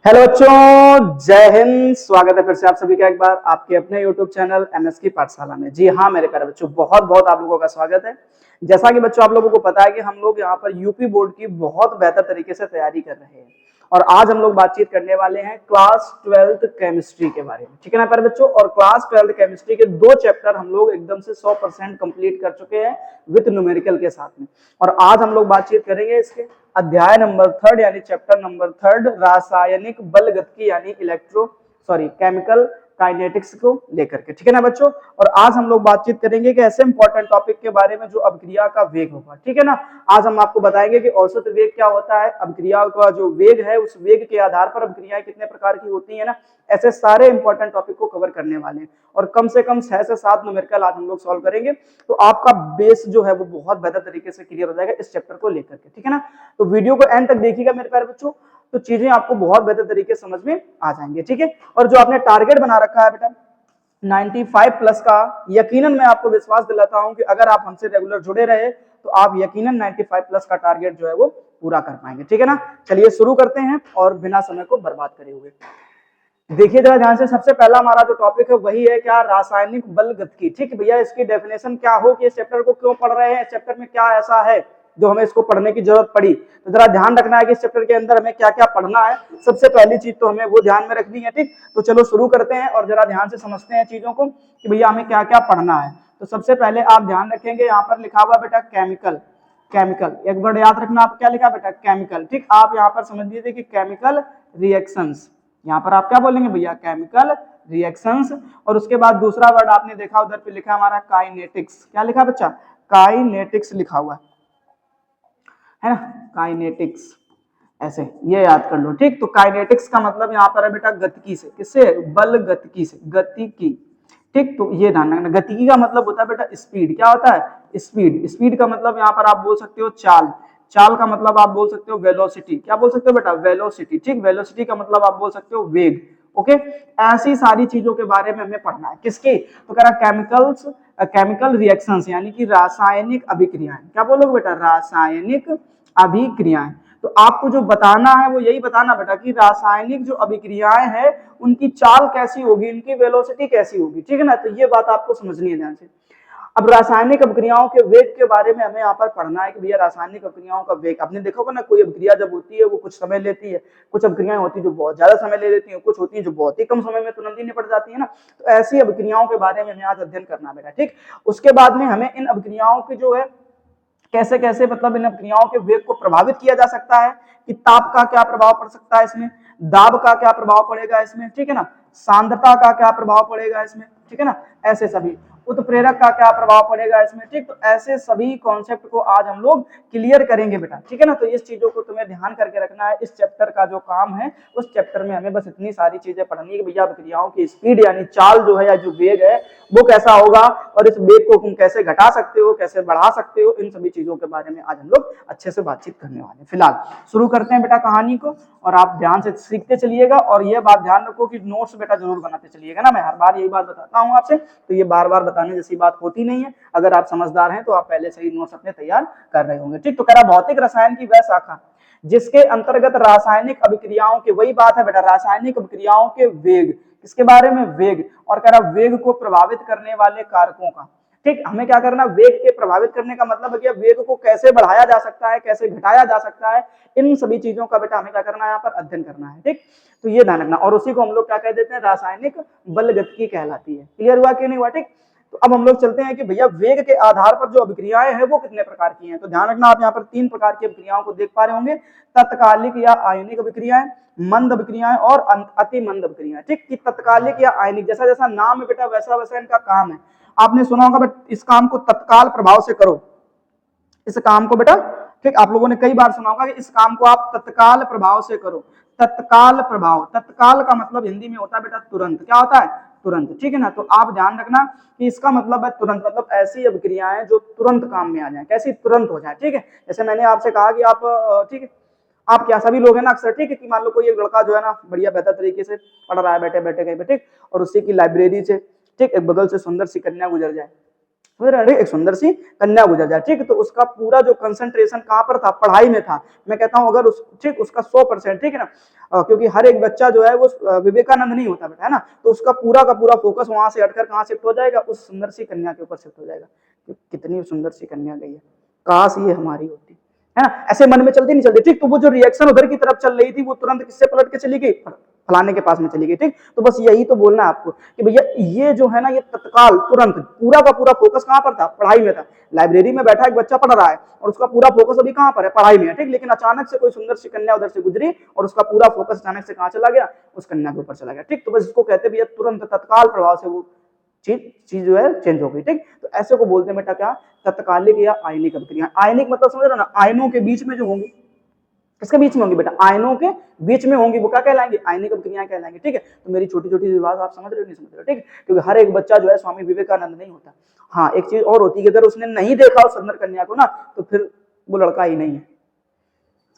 Hello बच्चों, जय हिंद। स्वागत है फिर से आप सभी का एक बार आपके अपने यूट्यूब चैनल एमएस की पाठशाला में। जी हाँ मेरे प्यारे बच्चों, बहुत बहुत आप लोगों का स्वागत है। जैसा कि बच्चों आप लोगों को पता है कि हम लोग यहाँ पर यूपी बोर्ड की बहुत बेहतर तरीके से तैयारी कर रहे हैं और आज हम लोग बातचीत करने वाले हैं क्लास 12th केमिस्ट्री के बारे में। ठीक है ना प्यारे बच्चों। और क्लास 12th केमिस्ट्री के 2 चैप्टर हम लोग एकदम से 100% कंप्लीट कर चुके हैं विद न्यूमेरिकल के साथ में। और आज हम लोग बातचीत करेंगे इसके अध्याय नंबर 3 यानी चैप्टर नंबर 3 रासायनिक बलगतिकी यानी केमिकल काइनेटिक्स को लेकर के। ठीक है ना बच्चों। और आज हम लोग बातचीत करेंगे कि ऐसे इंपॉर्टेंट टॉपिक के बारे में जो अभिक्रिया का वेग होगा। ठीक है ना। आज हम आपको बताएंगे कि औसत वेग क्या होता है, अभिक्रिया का जो वेग है उस वेग के आधार पर अभिक्रियाएं कितने प्रकार की होती है ना। ऐसे सारे इंपॉर्टेंट टॉपिक को कवर करने वाले हैं और कम से कम 6 से 7 न्यूमेरिकल आज हम लोग सॉल्व करेंगे। तो आपका बेस जो है वो बहुत बेहतर तरीके से क्लियर हो जाएगा इस चैप्टर को लेकर के। ठीक है ना। तो वीडियो को एंड तक देखिएगा मेरे प्यारे बच्चों, तो चीजें आपको बहुत बेहतर तरीके से समझ में आ जाएंगे। ठीक है। और जो आपने टारगेट बना रखा है बेटा 95 प्लस का, यकीनन मैं आपको विश्वास दिलाता हूं कि अगर आप हमसे रेगुलर जुड़े रहे तो आप यकीनन 95 प्लस का टारगेट जो है वो पूरा कर पाएंगे। ठीक है ना। चलिए शुरू करते हैं और बिना समय को बर्बाद करे हुए देखिए जरा ध्यान से। सबसे पहला हमारा जो टॉपिक है वही है क्या, रासायनिक बलगतिकी। ठीक है भैया, इसकी डेफिनेशन क्या हो कि इस चैप्टर को क्यों पढ़ रहे हैं, इस चैप्टर में क्या ऐसा है जो हमें इसको पढ़ने की जरूरत पड़ी। तो जरा ध्यान रखना है कि इस चैप्टर के अंदर हमें क्या क्या पढ़ना है। सबसे पहली चीज तो हमें वो ध्यान में रखनी है। ठीक, तो चलो शुरू करते हैं और जरा ध्यान से समझते हैं चीजों को कि भैया हमें क्या क्या पढ़ना है। तो सबसे पहले आप ध्यान रखेंगे, यहाँ पर लिखा हुआ बेटा केमिकल। केमिकल एक वर्ड याद रखना, आप क्या लिखा बेटा, केमिकल। ठीक, आप यहाँ पर समझ लीजिए कि केमिकल रिएक्शंस, यहाँ पर आप क्या बोलेंगे भैया, केमिकल रिएक्शंस। और उसके बाद दूसरा वर्ड आपने देखा उधर पे लिखा हमारा काइनेटिक्स। क्या लिखा बच्चा, काइनेटिक्स लिखा हुआ है ना, काइनेटिक्स। ऐसे ये याद कर लो। ठीक, तो काइनेटिक्स का मतलब यहाँ पर है बेटा गतिकी से, किससे, बल गतिकी से, गतिकी। ठीक, तो ये ध्यान रखना, गतिकी का मतलब होता है बेटा स्पीड। क्या होता है, स्पीड। स्पीड का मतलब यहाँ पर आप बोल सकते हो चाल। चाल का मतलब आप बोल सकते हो वेलोसिटी। क्या बोल सकते हो बेटा, वेलोसिटी। ठीक, वेलोसिटी का मतलब आप बोल सकते हो वेग। ओके, ऐसी सारी चीजों के बारे में हमें पढ़ना है। किसकी, तो कह रहा केमिकल्स, केमिकल रिएक्शंस यानी कि रासायनिक अभिक्रियाएं। क्या बोलोगे बेटा, रासायनिक अभिक्रियाएं। तो आपको जो बताना है वो यही बताना बेटा कि रासायनिक जो अभिक्रियाएं हैं उनकी चाल कैसी होगी, इनकी वेलोसिटी कैसी होगी। ठीक है ना, तो ये बात आपको समझनी है ध्यान से। अब रासायनिक अभिक्रियाओं के वेग के बारे में हमें यहाँ पर पढ़ना है कि भैया रासायनिक अभिक्रियाओं का वेग। आपने देखा होगा ना, कोई अभिक्रिया जब होती है वो कुछ समय लेती है, कुछ अभिक्रियाएं होती है जो बहुत ज्यादा समय ले लेती है, कुछ होती है जो बहुत ही कम समय में तुरंत ही निपट जाती है ना। तो ऐसी अभिक्रियाओं के बारे में हमें आज अध्ययन करना बेटा। ठीक, उसके बाद में हमें इन अभिक्रियाओं की जो है कैसे कैसे मतलब इन अभिक्रियाओं के वेग को प्रभावित किया जा सकता है, कि ताप का क्या प्रभाव पड़ सकता है इसमें, दाब का क्या प्रभाव पड़ेगा इसमें, ठीक है ना, सांद्रता का क्या प्रभाव पड़ेगा इसमें, ठीक है ना, ऐसे सभी, उत्प्रेरक का क्या प्रभाव पड़ेगा इसमें। ठीक, तो ऐसे सभी कॉन्सेप्ट को आज हम लोग क्लियर करेंगे बेटा। ठीक है ना, तो इस चीजों को तुम्हें ध्यान करके रखना है। इस चैप्टर का जो काम है उस चैप्टर में हमें बस इतनी सारी चीजें पढ़नी है कि भैया अभिक्रियाओं की स्पीड यानी चाल जो है या जो वेग है वो कैसा होगा और इस वेग को तुम कैसे घटा सकते हो, कैसे बढ़ा सकते हो, इन सभी चीजों के बारे में आज हम लोग अच्छे से बातचीत करने वाले हैं। फिलहाल शुरू करते हैं बेटा कहानी को और आप ध्यान से सीखते चलिएगा। और ये बात ध्यान रखो कि नोट्स बेटा जरूर बनाते चलिएगा ना। मैं हर बार यही बात बताता हूँ आपसे, तो ये बार बार बताने जैसी बात होती नहीं है। अगर आप समझदार हैं तो आप पहले से ही नोट्स अपने तैयार कर रहे होंगे। ठीक, तो कह रहा भौतिक रसायन की वह शाखा जिसके अंतर्गत रासायनिक अभिक्रियाओं के, वही बात है बेटा, रासायनिक अभिक्रियाओं के वेग, किसके बारे में, वेग। और कह रहा वेग को प्रभावित करने वाले कारकों का। ठीक, हमें क्या करना, वेग के प्रभावित करने का मतलब है कि वेग को कैसे बढ़ाया जा सकता है, कैसे घटाया जा सकता है, इन सभी चीजों का बेटा हमें क्या करना है, यहाँ पर अध्ययन करना है। ठीक, तो ये ध्यान रखना। और उसी को हम लोग क्या कह देते हैं, रासायनिक बलगतिकी कहलाती है। क्लियर हुआ कि नहीं हुआ। ठीक, तो अब हम लोग चलते हैं कि भैया वेग के आधार पर जो अभिक्रियाएं हैं वो कितने प्रकार की हैं। तो ध्यान रखना, आप यहाँ पर 3 प्रकार की अभिक्रियाओं को देख पा रहे होंगे, तत्कालिक या आयनिक अभिक्रियाएं, मंद अभिक्रियाएं और अति मंद अभिक्रियाएं। ठीक, कि तत्कालिक या आयनिक, जैसा जैसा नाम है बेटा वैसा वैसा इनका काम है। आपने सुना होगा बट इस काम को तत्काल प्रभाव से करो, इस काम को बेटा, ठीक, आप लोगों ने कई बार सुना होगा कि इस काम को आप तत्काल प्रभाव से करो। तत्काल प्रभाव, तत्काल का मतलब हिंदी में होता है बेटा तुरंत। क्या होता है, तुरंत। ठीक है ना, तो आप ध्यान रखना कि इसका मतलब है तुरंत, मतलब ऐसी अभिक्रियाएं जो तुरंत काम में आ जाए, कैसी, तुरंत हो जाए। ठीक है, जैसे मैंने आपसे कहा कि आप ठीक है, आप क्या सभी लोग हैं ना अक्सर, ठीक है, कि मान लो कोई एक लड़का जो है ना बढ़िया बेहतर तरीके से पढ़ रहा है बैठे बैठे कहीं पे, ठीक, और उसी की लाइब्रेरी से ठीक एक बगल से सुंदर सी कन्या गुजर जाए, समझ रहे हैं? एक सुंदर सी कन्या गुजर जाए, ठीक, तो उसका पूरा जो कंसंट्रेशन कहाँ पर था, पढ़ाई में था। मैं कहता हूँ अगर उस ठीक उसका 100%, ठीक है ना, क्योंकि हर एक बच्चा जो है वो विवेकानंद नहीं होता बेटा, है ना, तो उसका पूरा का पूरा फोकस वहां से हटकर कहाँ शिफ्ट हो जाएगा, उस सुंदर सी कन्या के ऊपर शिफ्ट हो जाएगा। कितनी सुंदर सी कन्या गई है, काश ये हमारी होती, है ना। ऐसे मन में चलती नहीं चलती, ठीक, तो वो जो रिएक्शन उधर की तरफ चल रही थी वो तुरंत किससे पलट के चली गई, फलाने के पास में चली गई, ठीक। तो बस यही तो बोलना है आपको कि भैया ये जो है ना, ये तत्काल तुरंत पूरा का पूरा फोकस कहां पर था, पढ़ाई में था। लाइब्रेरी में बैठा एक बच्चा पढ़ रहा है और उसका पूरा फोकस अभी कहां पर है, पढ़ाई में है, ठीक, लेकिन अचानक से कोई सुंदर सी कन्या उधर से गुजरी और उसका पूरा फोकस अचानक से कहां चला गया, उस कन्या के ऊपर चला गया, ठीक। तो बस इसको कहते भैया तुरंत तत्काल प्रभाव से वो चीज जो है चेंज हो गई, ठीक। तो ऐसे को बोलते हैं बेटा क्या, तत्कालिक या आयनिक अभिक्रिया। आयनिक मतलब समझ रहे हो ना, आयनों के बीच में जो होंगी, किसके बीच में होंगी बेटा, आयनों के बीच में होंगी, वो क्या कहलाएंगे, आयनिक अभिक्रियाएं कहलाएंगे, ठीक है। तो मेरी छोटी छोटी बात आप समझ रहे हो नहीं समझ रहे हो, ठीक है, क्योंकि हर एक बच्चा जो है स्वामी विवेकानंद नहीं होता। हाँ, एक चीज और होती है कि अगर उसने नहीं देखा उस सुंदर कन्या को ना, तो फिर वो लड़का ही नहीं है,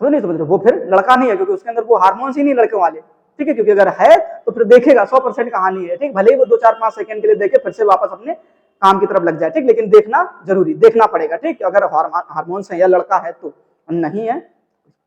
समझ रहे, वो फिर लड़का नहीं है, क्योंकि उसके अंदर वो हार्मोन्स ही नहीं लड़के वाले, ठीक है। क्योंकि अगर है तो फिर देखेगा, 100% कहानी है, ठीक, भले ही वो 2-4-5 सेकंड के लिए देखे, फिर से वापस अपने काम की तरफ लग जाए, ठीक, लेकिन देखना जरूरी, देखना पड़ेगा, ठीक। अगर हार्मोन्स है या लड़का है तो नहीं है,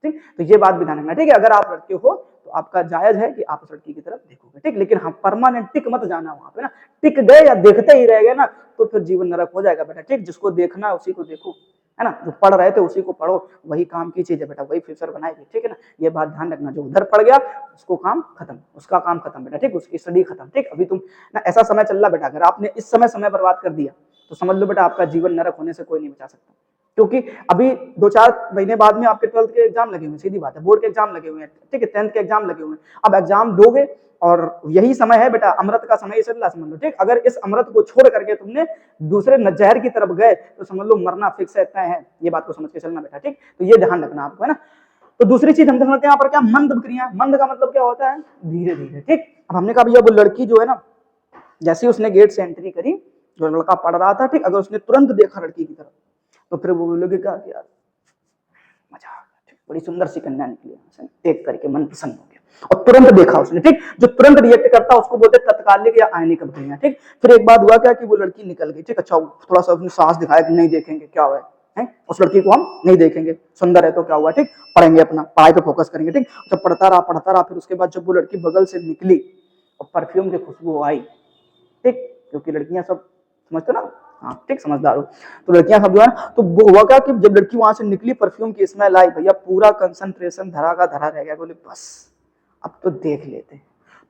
ठीक, तो ये बात भी ध्यान रखना, ठीक है। अगर आप लड़के हो तो आपका जायज है कि आप उस लड़की की तरफ देखोगे, ठीक, लेकिन हम परमानेंट टिक मत जाना वहां पे ना, टिक गए या देखते ही रह गए ना, तो फिर जीवन नरक हो जाएगा बेटा, ठीक। जिसको देखना है उसी को देखो, है ना, जो पढ़ रहे थे उसी को पढ़ो, वही काम की चीज है बेटा, वही फ्यूचर बनाएगी, ठीक है ना। ये बात ध्यान रखना, जो उधर पड़ गया उसको काम खत्म, उसका काम खत्म बेटा, ठीक, उसकी स्टडी खत्म, ठीक। अभी तुम ना ऐसा समय चल रहा बेटा, अगर आपने इस समय बर्बाद कर दिया तो समझ लो बेटा आपका जीवन नरक होने से कोई नहीं बचा सकता, क्योंकि अभी 2-4 महीने बाद में आपके 12th के एग्जाम लगे हुए, सीधी बात है, बोर्ड के एग्जाम लगे हुए हैं, ठीक है, 10th के एग्जाम लगे हुए हैं। अब एग्जाम दोगे और यही समय है बेटा, अमृत का समय चल रहा, समझ लो, ठीक। अगर इस अमृत को छोड़ करके तुमने दूसरे जहर की तरफ गए तो समझ लो मरना फिक्स है, तय है, ये बात को समझ के चलना बेटा, ठीक। तो ये ध्यान रखना आपको, है ना। तो दूसरी चीज हम समझते हैं यहाँ पर क्या, मंद अभिक्रिया। मंद का मतलब क्या होता है, धीरे धीरे, ठीक। अब हमने कहा भैया वो लड़की जो है ना, जैसे उसने गेट से एंट्री करी, जो लड़का पढ़ रहा था, ठीक, अगर उसने तुरंत देखा लड़की की तरफ, तो फिर वो बोलोगे क्या कि यार मजा आ गया, बड़ी सुंदर सी कन्या निकली, देख करके मन प्रसन्न हो गया और तुरंत देखा उसने, ठीक। जो तुरंत रिएक्ट करता है उसको बोलते हैं तत्कालिक या आयनिक अभिक्रिया, ठीक। फिर एक बात हुआ क्या कि वो लड़की निकल गई, ठीक, अच्छा थोड़ा सा अपनी साहस दिखाया कि नहीं देखेंगे क्या हुआ है, उस लड़की को हम नहीं देखेंगे, सुंदर है तो क्या हुआ, ठीक, पढ़ेंगे, अपना पढ़ाई पे फोकस करेंगे, ठीक। जब पढ़ता रहा, फिर उसके बाद जब वो लड़की बगल से निकली और परफ्यूम की खुशबू आई, ठीक, क्योंकि लड़कियां सब समझते ना, हाँ ठीक, समझदार हो, तो लड़कियां सब जो है, तो वो हुआ क्या कि जब लड़की वहां से निकली, परफ्यूम की स्मेल आई, भैया पूरा कंसंट्रेशन धरा का धरा रह गया, बोले बस अब तो देख लेते हैं।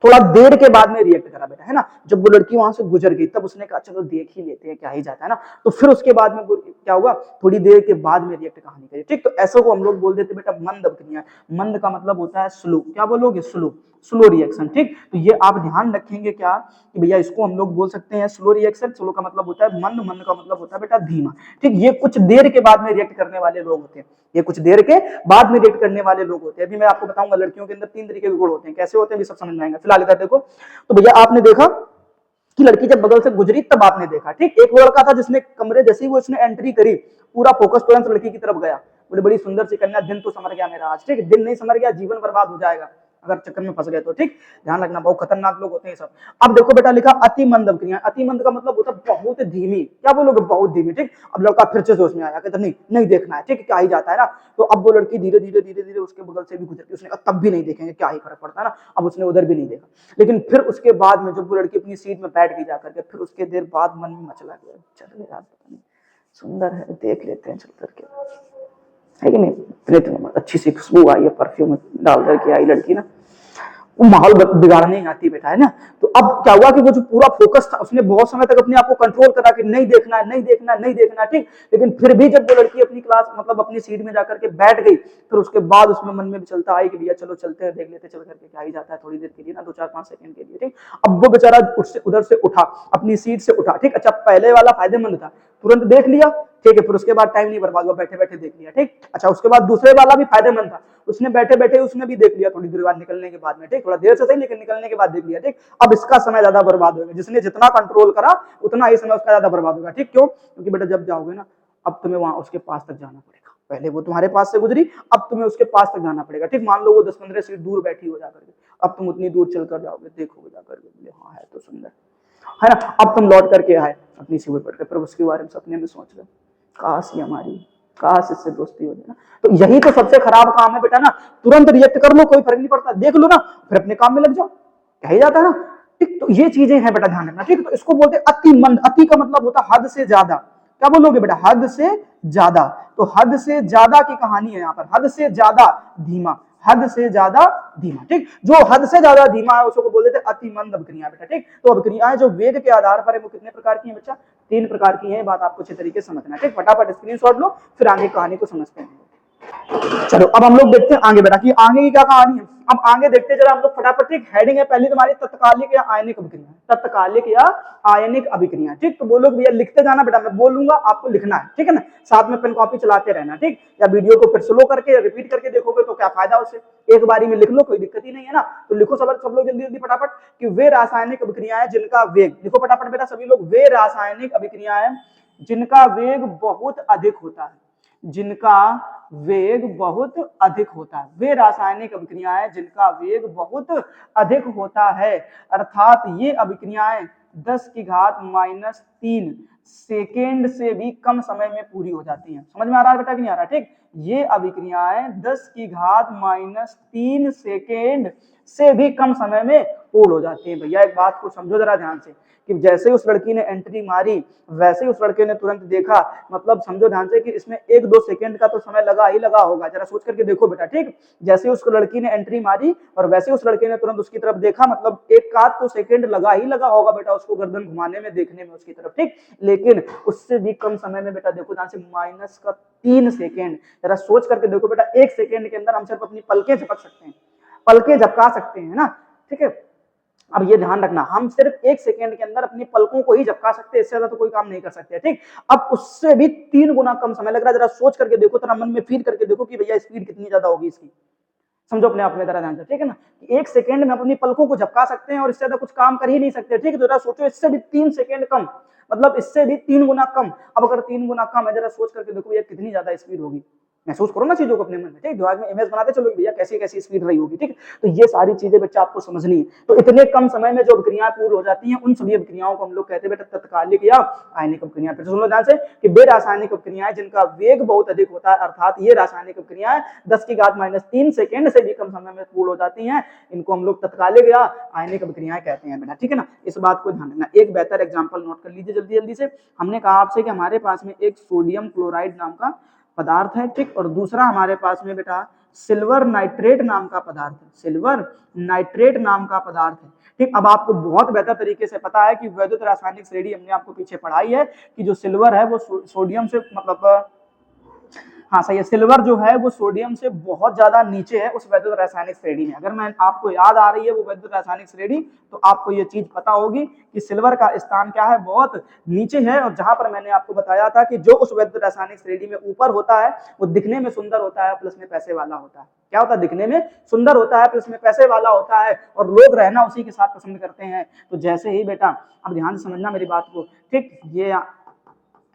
थोड़ा देर के बाद में रिएक्ट करा बेटा, है ना, जब वो लड़की वहां से गुजर गई तब उसने कहा चलो देख ही लेते हैं, क्या ही जाता है ना। तो फिर उसके बाद में क्या हुआ, थोड़ी देर के बाद में रिएक्ट कहानी करी, ठीक। तो ऐसा को हम लोग बोल देते बेटा मंद अभिक्रिया। मंद का मतलब होता है स्लो, क्या बोलोगे, स्लो रिएक्शन, ठीक। तो ये आप ध्यान रखेंगे क्या कि भैया इसको हम लोग बोल सकते हैं स्लो रिएक्शन। स्लो का मतलब होता है मंद, मंद का मतलब होता है बेटा धीमा, ठीक। ये कुछ देर के बाद में रिएक्ट करने वाले लोग होते हैं, ये कुछ देर के बाद में रिएक्ट करने वाले लोग होते हैं। अभी मैं आपको बताऊंगा लड़कियों के अंदर 3 तरीके के गुण होते हैं, कैसे होते हैं भी सब समझ में आएंगे। फिलहाल इधर देखो, तो भैया आपने देखा कि लड़की जब बगल से गुजरी तब आपने देखा, ठीक। एक वो लड़का था जिसने कमरे जैसे ही वो उसने एंट्री करी, पूरा फोकस तुरंत लड़की की तरफ गया, बोले बड़ी सुंदर सी कन्या, दिन तो समझ गया मेरा आज, ठीक। दिन नहीं समझ गया, जीवन बर्बाद हो जाएगा अगर चक्कर में फंस गए तो, ठीक। ध्यान रखना, बहुत खतरनाक लोग होते हैं सब। अब देखो बेटा लिखा अति मंद अभिक्रिया। अति मंद का मतलब होता है बहुत धीमी, क्या बोलोगे, बहुत धीमी, ठीक। अब लड़का फिर से जोश में आया, कहता नहीं नहीं देखना है, ठीक, क्या ही जाता है ना। तो अब वो लड़की धीरे धीरे धीरे धीरे उसके बगल से भी गुजरती, उसने कहा तब भी नहीं देखेंगे, क्या ही फर्क पड़ता है ना। अब उसने उधर भी नहीं देखा, लेकिन फिर उसके बाद में जब वो लड़की अपनी सीट में बैठ गई जाकर के, फिर उसके देर बाद मन में मचला गया, चल यार पता नहीं सुंदर है, देख लेते हैं चल करके, है कि नहीं। इतने अच्छी सी खुशबू आई है, परफ्यूम डाल करके आई लड़की ना, वो माहौल बिगाड़ने ही आती बेटा, है ना। तो अब क्या हुआ कि वो जो पूरा फोकस था, उसने बहुत समय तक अपने आप को कंट्रोल करा कि नहीं देखना है, नहीं देखना है, नहीं देखना है, ठीक। लेकिन फिर भी जब वो लड़की अपनी क्लास मतलब अपनी सीट में जाकर के बैठ गई, फिर उसके बाद उसमें मन में भी चलता आई कि भैया चलो चलते हैं, देख लेते चल करके, क्या ही जाता है थोड़ी देर के लिए ना, 2-4-5 सेकंड के लिए, ठीक। अब वो बेचारा उधर से उठा, अपनी सीट से उठा, ठीक। अच्छा पहले वाला फायदेमंद था, तुरंत देख लिया, ठीक है, फिर उसके बाद टाइम नहीं बर्बाद हुआ, बैठे बैठे देख लिया, ठीक। अच्छा उसके बाद दूसरे वाला भी फायदेमंद था, उसने बैठे बैठे उसने भी देख लिया, थोड़ी देर बाद निकलने के बाद में, ठीक, थोड़ा देर से सही लेकिन निकलने के बाद देख लिया, ठीक। अब इसका समय ज्यादा बर्बाद होगा, जिसने जितना कंट्रोल करा उतना ही समय उसका ज्यादा बर्बाद होगा, ठीक। क्यों, क्योंकि बेटा जब जाओगे ना, अब तुम्हें वहां उसके पास तक जाना पड़ेगा, पहले वो तुम्हारे पास से गुजरी, अब तुम्हें उसके पास तक जाना पड़ेगा, ठीक। मान लो वो 10-15 सीट दूर बैठी हो जाकर के, अब तुम उतनी दूर चल कर जाओगे, देखोगे जाकर के, हाँ है तो सुंदर, है ना। अब तुम लौट करके आए अपनी सी पढ़ कर, फिर उसके बारे में सपने में सोच रहे, काश ये हमारी, काश इससे दोस्ती हो जाए ना। तो यही तो सबसे खराब काम है बेटा ना, तुरंत रिएक्ट कर लो, कोई फर्क नहीं पड़ता, देख लो ना, फिर अपने काम में लग जाओ, कह जाता है ना। ठीक, तो ये चीजें हैं बेटा, ध्यान रखना। ठीक, तो इसको बोलते हैं अति मंद। अति का मतलब होता है हद से ज्यादा। क्या बोलोगे बेटा, हद से ज्यादा। तो हद से ज्यादा की कहानी है यहाँ पर, हद से ज्यादा धीमा, हद से ज्यादा धीमा। ठीक, जो हद से ज्यादा धीमा है उसको बोल देते हैं अति मंद अभिक्रिया बेटा। ठीक, तो अभिक्रियाएं जो वेग के आधार पर है वो कितने प्रकार की है बच्चा, 3 प्रकार की है। बात आपको अच्छे तरीके से समझना है। ठीक, फटाफट स्क्रीनशॉट लो, फिर आगे कहानी को समझते हैं। चलो अब हम लोग देखते हैं आगे बेटा कि आगे की क्या कहानी है। अब आगे देखते हैं जरा हम लोग फटाफट। एक हेडिंग है पहली तुम्हारी, तत्कालिक या आयनिक अभिक्रिया, तत्कालिक या आयनिक अभिक्रिया। ठीक, तो बोलो भैया लिखते जाना बेटा, मैं बोलूंगा आपको लिखना है, ठीक है ना, साथ में पेन कॉपी चलाते रहना। ठीक, या वीडियो को फिर स्लो करके रिपीट करके देखोगे तो क्या फायदा उससे, एक बारी में लिख लो, कोई दिक्कत ही नहीं है ना। तो लिखो सब लोग जल्दी जल्दी फटाफट कि वे रासायनिक अभिक्रियाएं जिनका वेग, लिखो फटाफट बेटा सभी लोग, वे रासायनिक अभिक्रियाएं जिनका वेग बहुत अधिक होता है, जिनका वेग बहुत अधिक होता है, वे रासायनिक अभिक्रियाएं जिनका वेग बहुत अधिक होता है, अर्थात ये अभिक्रियाएं 10 की घात -3 सेकेंड से भी कम समय में पूरी हो जाती हैं। समझ में आ रहा है बेटा कि नहीं आ रहा। ठीक, ये अभिक्रियाएं 10 की घात -3 सेकेंड से भी कम समय में पूर्ण हो जाती हैं। भैया एक बात को समझो जरा ध्यान से कि जैसे उस लड़की ने एंट्री मारी वैसे ही उस लड़के ने तुरंत देखा, मतलब समझो ध्यान से कि इसमें 1-2 सेकंड का तो समय लगा ही लगा होगा, जरा सोच करके देखो बेटा। ठीक, जैसे उस लड़की ने एंट्री मारी और वैसे उस लड़के ने तुरंत उसकी तरफ देखा, मतलब 1 तो सेकंड लगा ही लगा होगा बेटा उसको गर्दन घुमाने में, देखने में उसकी तरफ। ठीक, लेकिन उससे भी कम समय में बेटा देखो ध्यान से -3 सेकेंड, जरा सोच करके देखो बेटा, 1 सेकेंड के अंदर हम सिर्फ अपनी पलकें झपक सकते हैं, पलकें झपका सकते हैं ना। ठीक है, अब ये ध्यान रखना, हम सिर्फ 1 सेकेंड के अंदर अपनी पलकों को ही झपका सकते हैं, इससे ज्यादा तो कोई काम नहीं कर सकते। ठीक, अब उससे भी 3 गुना कम समय लग रहा है, जरा सोच करके देखो, तेरा मन में फील करके देखो कि भैया स्पीड कितनी ज्यादा होगी इसकी, समझो अपने आप में जरा ध्यान से। ठीक है ना, 1 सेकेंड में अपनी पलकों को झपका सकते हैं और इससे ज्यादा कुछ काम कर ही नहीं सकते। ठीक है, तो जरा सोचो, इससे भी 3 सेकेंड कम, मतलब इससे भी 3 गुना कम। अब अगर 3 गुना कम है, जरा सोच करके देखो भैया कितनी ज्यादा स्पीड होगी, महसूस करो ना चीजों को अपने मन में। ठीक, दिमाग में इमेज बनाते चलो भैया कैसी कैसी स्पीड रही होगी। ठीक, तो ये सारी चीजें बच्चा आपको समझनी है। तो इतने कम समय में जो अभिक्रियाएं पूर्ण हो जाती हैं उन सभी अभिक्रियाओं को हम लोग कहते हैं बेटा तत्कालिक या आयनिक अभिक्रियाएं। फिर सुन लो ध्यान से कि वे रासायनिक अभिक्रियाएं जिनका वेग बहुत अधिक होता है, अर्थात ये रासायनिक अभिक्रियाएं 10 की घात -3 सेकेंड से भी कम समय में पूर्ण हो जाती हैं, इनको हम लोग तत्कालिक या आयनिक अभिक्रियाएं कहते हैं बेटा। ठीक है ना, इस बात को ध्यान रखना। एक बेहतर एग्जाम्पल नोट कर लीजिए जल्दी जल्दी से। हमने कहा आपसे कि हमारे पास में एक सोडियम क्लोराइड नाम का पदार्थ है। ठीक, और दूसरा हमारे पास में बेटा सिल्वर नाइट्रेट नाम का पदार्थ है, सिल्वर नाइट्रेट नाम का पदार्थ है। ठीक, अब आपको बहुत बेहतर तरीके से पता है कि वैद्युत रासायनिक श्रेणी हमने आपको पीछे पढ़ाई है कि जो सिल्वर है वो सोडियम से, मतलब हाँ सही है, सिल्वर जो है वो सोडियम से बहुत ज्यादा नीचे है उस वैद्युत रासायनिक श्रेणी में। अगर मैं आपको याद आ रही है वो वैद्युत रासायनिक श्रेणी, तो आपको ये चीज पता होगी कि सिल्वर का स्थान क्या है, बहुत नीचे है। और जहां पर मैंने आपको बताया था कि जो उस वैद्युत रासायनिक श्रेणी में ऊपर होता है वो दिखने में सुंदर होता है, प्लस में पैसे वाला होता है। क्या होता है, दिखने में सुंदर होता है, प्लस में पैसे वाला होता है, और लोग रहना उसी के साथ पसंद करते हैं। तो जैसे ही बेटा, अब ध्यान से समझना मेरी बात को। ठीक, ये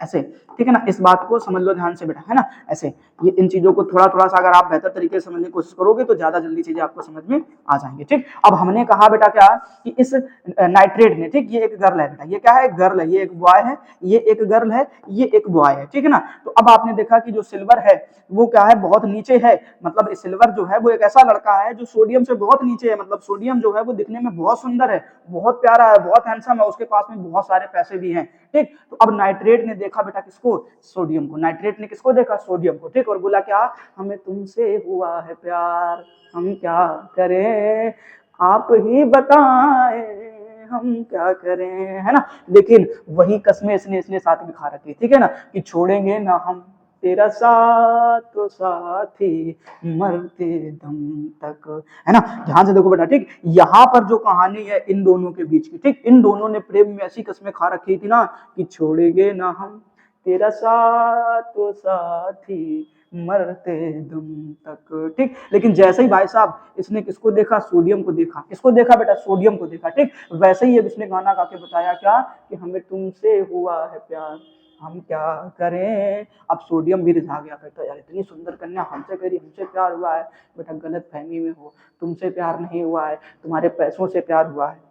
ऐसे, ठीक है ना, इस बात को समझ लो ध्यान से बेटा, है ना, ऐसे। ये इन चीजों को थोड़ा थोड़ा सा अगर आप बेहतर तरीके से समझने की कोशिश करोगे तो ज्यादा जल्दी चीजें आपको समझ में आ जाएंगी। ठीक, अब हमने कहा बेटा क्या कि इस नाइट्रेट ने, ठीक, ये एक गर्ल है बेटा, ये क्या है, गर्ल है, ये एक बॉय है, ये एक गर्ल है, ये एक बॉय है। ठीक है ना, तो अब आपने देखा कि जो सिल्वर है वो क्या है, बहुत नीचे है, मतलब सिल्वर जो है वो एक ऐसा लड़का है जो सोडियम से बहुत नीचे है, मतलब सोडियम जो है वो दिखने में बहुत सुंदर है, बहुत प्यारा है, बहुत हैंडसम है, उसके पास में बहुत सारे पैसे भी हैं। ठीक, तो अब नाइट्रेट ने देखा बेटा किसको, सोडियम को। नाइट्रेट ने किसको देखा, सोडियम को। ठीक, और बोला क्या, हमें तुमसे हुआ है प्यार, हम क्या करें, आप ही बताएं हम क्या करें, है ना। लेकिन वही कस्में इसने साथ में खा रखी, ठीक है ना, कि छोड़ेंगे ना हम तेरा साथ तो साथी मरते दम तक, है ना। ध्यान से देखो बेटा। ठीक, यहाँ पर जो कहानी है इन दोनों के बीच की, ठीक, इन दोनों ने प्रेम में ऐसी कस्में खा रखी थी ना कि छोड़ेंगे ना हम तेरा साथ तो साथी मरते दम तक। ठीक, लेकिन जैसे ही भाई साहब इसने किसको देखा, सोडियम को देखा, किसको देखा बेटा, सोडियम को देखा। ठीक, वैसे ही अब इसने गाना गा के बताया क्या कि हमें तुमसे हुआ है प्यार, हम क्या करें। अब सोडियम भी रिझा गया, कहता यार इतनी सुंदर कन्या हमसे कह रही हमसे प्यार हुआ है, बेटा गलत फहमी में हो, तुमसे प्यार नहीं हुआ है, तुम्हारे पैसों से प्यार हुआ है।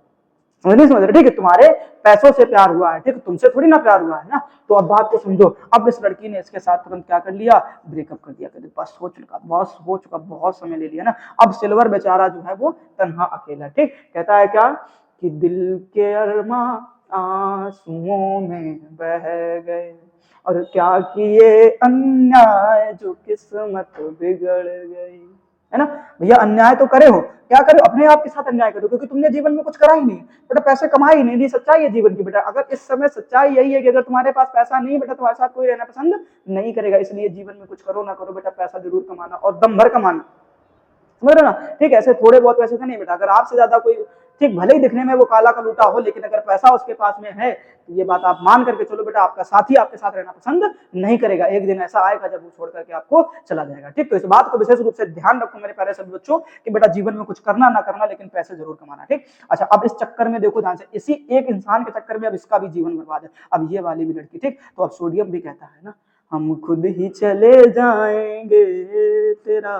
नहीं समझ रहे, ठीक है, तुम्हारे पैसों से प्यार हुआ है, ठीक है, तुमसे थोड़ी ना प्यार हुआ है ना। तो अब बात को समझो। अब इस लड़की ने इसके साथ तुरंत क्या कर लिया, ब्रेकअप कर दिया। कहते बस हो चुका, बस हो चुका, बहुत समय ले लिया ना। अब सिल्वर बेचारा जो है वो तन्हा अकेला, ठीक। कहता है क्या कि दिल के अरमा आंसुओं में बह गए, और क्या किए अन्याय जो किस्मत बिगड़ गई, है ना। भैया अन्याय तो करे हो, क्या करे, अपने आप के साथ अन्याय करो, क्योंकि तुमने जीवन में कुछ करा ही नहीं बेटा, पैसे कमाए ही नहीं, सच्चाई है जीवन की बेटा। अगर इस समय सच्चाई यही है कि अगर तुम्हारे पास पैसा नहीं बेटा, तुम्हारे साथ कोई रहना पसंद नहीं करेगा। इसलिए जीवन में कुछ करो ना करो बेटा, पैसा जरूर कमाना और दम भर कमाना, समझ रहे ना, ठीक। ऐसे थोड़े बहुत पैसे का नहीं बेटा, अगर आपसे ज्यादा कोई, ठीक, भले ही दिखने में वो काला कलूटा हो, लेकिन अगर पैसा उसके पास में है तो ये बात आप मान करके चलो बेटा, आपका साथी आपके साथ रहना पसंद नहीं करेगा। एक दिन ऐसा आएगा जब वो छोड़ करके आपको चला जाएगा, ठीक। तो इस बात को विशेष रूप से ध्यान रखो मेरे प्यारे सभी बच्चों कि बेटा जीवन में कुछ करना ना करना, लेकिन पैसे जरूर कमाना, ठीक। अच्छा, अब इस चक्कर में देखो ध्यान से, इसी एक इंसान के चक्कर में अब इसका भी जीवन बर्बाद है। अब ये वाली भी लड़की, ठीक। तो अब सोडियम भी कहता है ना, हम खुद ही चले जाएंगे तेरा